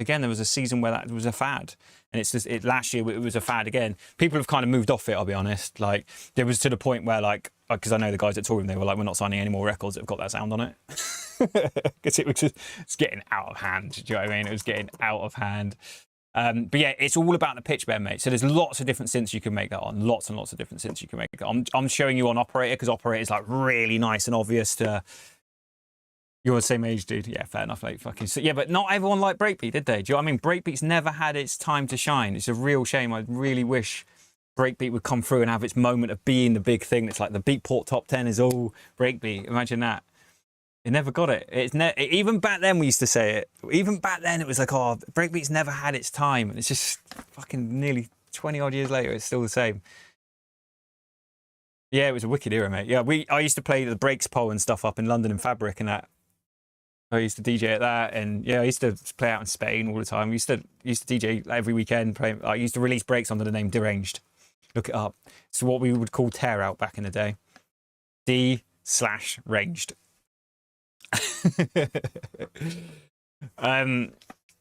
again, there was a season where that was a fad, and it's just last year it was a fad again. People have kind of moved off it, I'll be honest. Like there was to the point where like, because I know the guys at Touring, they were like, we're not signing any more records that have got that sound on it. Because it was just, it's getting out of hand. Do you know what I mean? It was getting out of hand. But yeah, it's all about the pitch bend, mate. So there's lots of different synths you can make that on. Lots and lots of different synths you can make that on. I'm showing you on Operator because Operator is like really nice and obvious to. You're the same age, dude. Yeah, fair enough, mate. Fucking. So, yeah, but not everyone liked Breakbeat, did they? Do you know what I mean? Breakbeat's never had its time to shine. It's a real shame. I really wish Breakbeat would come through and have its moment of being the big thing. It's like the Beatport Top 10 is all Breakbeat. Imagine that. It never got it. Even back then we used to say it. Even back then it was like, oh, Breakbeat's never had its time. And it's just fucking nearly 20 odd years later, it's still the same. Yeah, it was a wicked era, mate. Yeah, I used to play the Breaks Pole and stuff up in London and Fabric and that. I used to DJ at that, and yeah, I used to play out in Spain all the time. I used to DJ every weekend. I used to release breaks under the name Deranged. Look it up. It's what we would call tear out back in the day. D/ranged.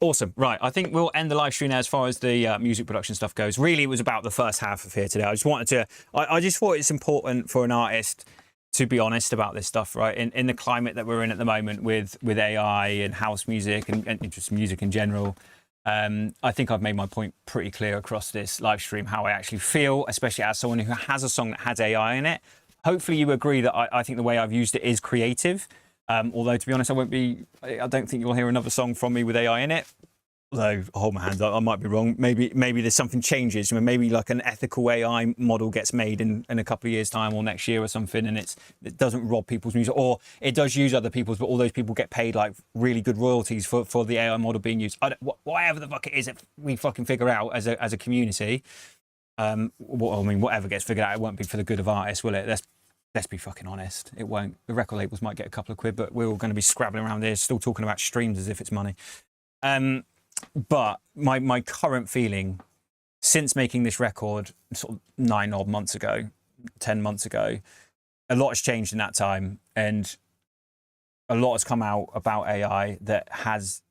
Awesome. Right, I think we'll end the live stream now as far as the music production stuff goes. Really, it was about the first half of here today. I just wanted to. I just thought it's important for an artist to be honest about this stuff, right? In the climate that we're in at the moment with AI and house music and just music in general. I think I've made my point pretty clear across this live stream how I actually feel, especially as someone who has a song that has AI in it. Hopefully you agree that I think the way I've used it is creative. Although, to be honest, I don't think you'll hear another song from me with AI in it. Although, hold my hands up, I might be wrong. Maybe there's something changes. Maybe like an ethical AI model gets made in a couple of years' time or next year or something, and it doesn't rob people's music, or it does use other people's, but all those people get paid like really good royalties for the AI model being used. Whatever the fuck it is that we fucking figure out as a community. Whatever gets figured out, it won't be for the good of artists, will it? Let's be fucking honest. It won't. The record labels might get a couple of quid, but we're all going to be scrabbling around here, still talking about streams as if it's money. But my current feeling since making this record sort of 9 odd months ago, 10 months ago, a lot has changed in that time, and a lot has come out about AI that has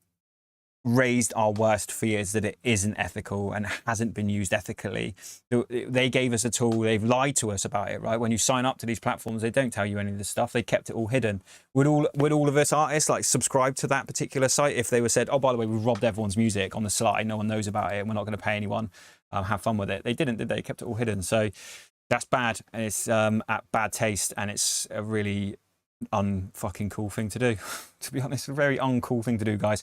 raised our worst fears that it isn't ethical and hasn't been used ethically. They gave us a tool, they've lied to us about it, right? When you sign up to these platforms, they don't tell you any of this stuff. They kept it all hidden. Would all of us artists like subscribe to that particular site if they were said, oh, by the way, we've robbed everyone's music on the slide, no one knows about it, and we're not going to pay anyone, have fun with it? They didn't, did they? Kept it all hidden. So that's bad, and it's at bad taste, and it's a really unfucking cool thing to do. To be honest, a very uncool thing to do, guys.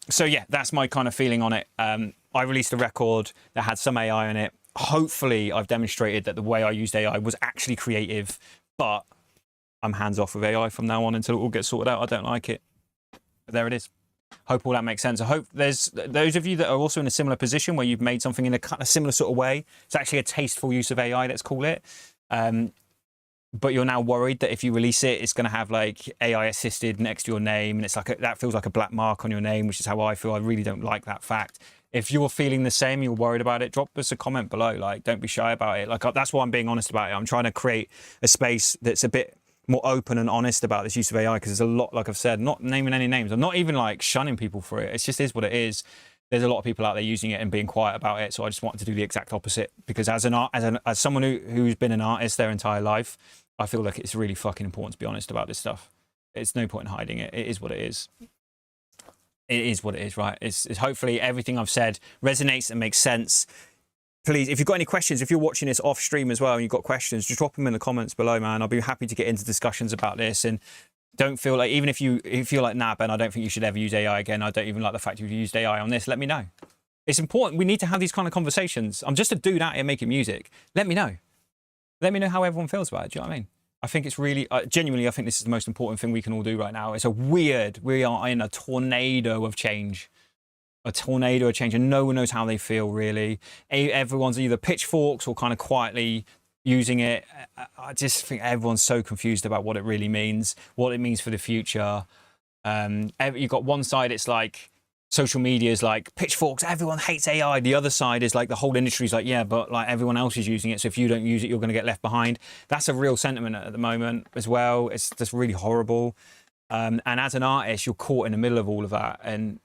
So yeah, that's my kind of feeling on it. I released a record that had some AI in it. Hopefully I've demonstrated that the way I used AI was actually creative, but I'm hands off with AI from now on until it all gets sorted out. I don't like it, but there it is. Hope all that makes sense. I hope there's those of you that are also in a similar position where you've made something in a kind of similar sort of way. It's actually a tasteful use of AI, let's call it. But you're now worried that if you release it, it's going to have like AI assisted next to your name, and it's like that feels like a black mark on your name, which is how I feel. I really don't like that fact. If you're feeling the same, you're worried about it, drop us a comment below. Like, don't be shy about it. Like, that's why I'm being honest about it. I'm trying to create a space that's a bit more open and honest about this use of AI, because there's a lot, like I've said, not naming any names. I'm not even like shunning people for it. It just is what it is. There's a lot of people out there using it and being quiet about it. So I just wanted to do the exact opposite, because as someone who's been an artist their entire life, I feel like it's really fucking important to be honest about this stuff. It's no point in hiding it. It is what it is. It is what it is, right? It's hopefully everything I've said resonates and makes sense. Please, if you've got any questions, if you're watching this off stream as well and you've got questions, just drop them in the comments below, man. I'll be happy to get into discussions about this. And don't feel like, even if you feel like, nah, Ben, I don't think you should ever use AI again. I don't even like the fact you've used AI on this. Let me know. It's important. We need to have these kind of conversations. I'm just a dude out here making music. Let me know. Let me know how everyone feels about it. Do you know what I mean? I think it's really, genuinely, I think this is the most important thing we can all do right now. It's we are in a tornado of change. A tornado of change, and no one knows how they feel, really. Everyone's either pitchforks or kind of quietly using it. I just think everyone's so confused about what it really means, what it means for the future. You've got one side, it's like social media is like pitchforks, everyone hates AI. The other side is like the whole industry is like, yeah, but like everyone else is using it, so if you don't use it, you're going to get left behind. That's a real sentiment at the moment as well. It's just really horrible. And as an artist, you're caught in the middle of all of that. And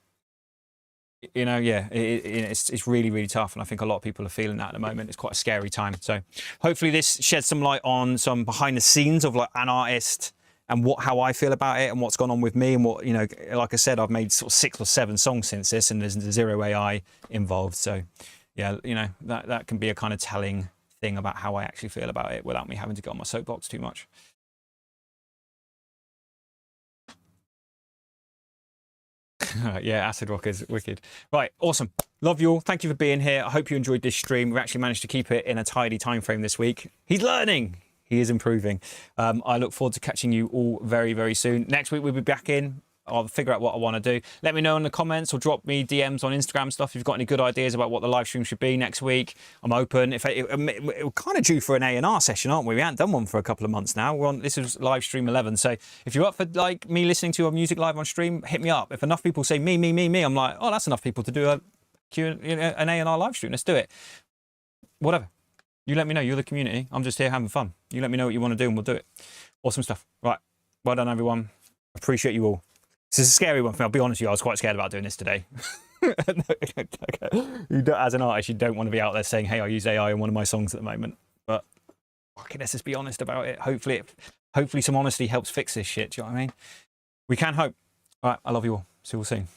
you know, yeah, it's really, really tough. And I think a lot of people are feeling that at the moment. It's quite a scary time. So hopefully this sheds some light on some behind the scenes of like an artist and how I feel about it and what's gone on with me. And what, you know, like I said, I've made sort of 6 or 7 songs since this, and there's zero AI involved. So yeah, you know, that can be a kind of telling thing about how I actually feel about it without me having to get on my soapbox too much. Yeah, Acid Rock is wicked. Right, awesome. Love you all. Thank you for being here. I hope you enjoyed this stream. We've actually managed to keep it in a tidy time frame this week. He's learning. He is improving. I look forward to catching you all very, very soon. Next week, we'll be back in. I'll figure out what I want to do. Let me know in the comments or drop me DMs on Instagram stuff if you've got any good ideas about what the live stream should be next week. I'm open. We're kind of due for an A&R session, aren't we? We haven't done one for a couple of months now. This is live stream 11. So if you're up for like me listening to your music live on stream, hit me up. If enough people say me, I'm like, oh, that's enough people to do an A&R live stream. Let's do it. Whatever. You let me know. You're the community. I'm just here having fun. You let me know what you want to do and we'll do it. Awesome stuff. Right. Well done, everyone. Appreciate you all. This is a scary one for me. I'll be honest with you, I was quite scared about doing this today. As an artist, you don't want to be out there saying, hey, I use AI in one of my songs at the moment. But okay, let's just be honest about it. Hopefully some honesty helps fix this shit. Do you know what I mean? We can hope. All right, I love you all. See you all soon.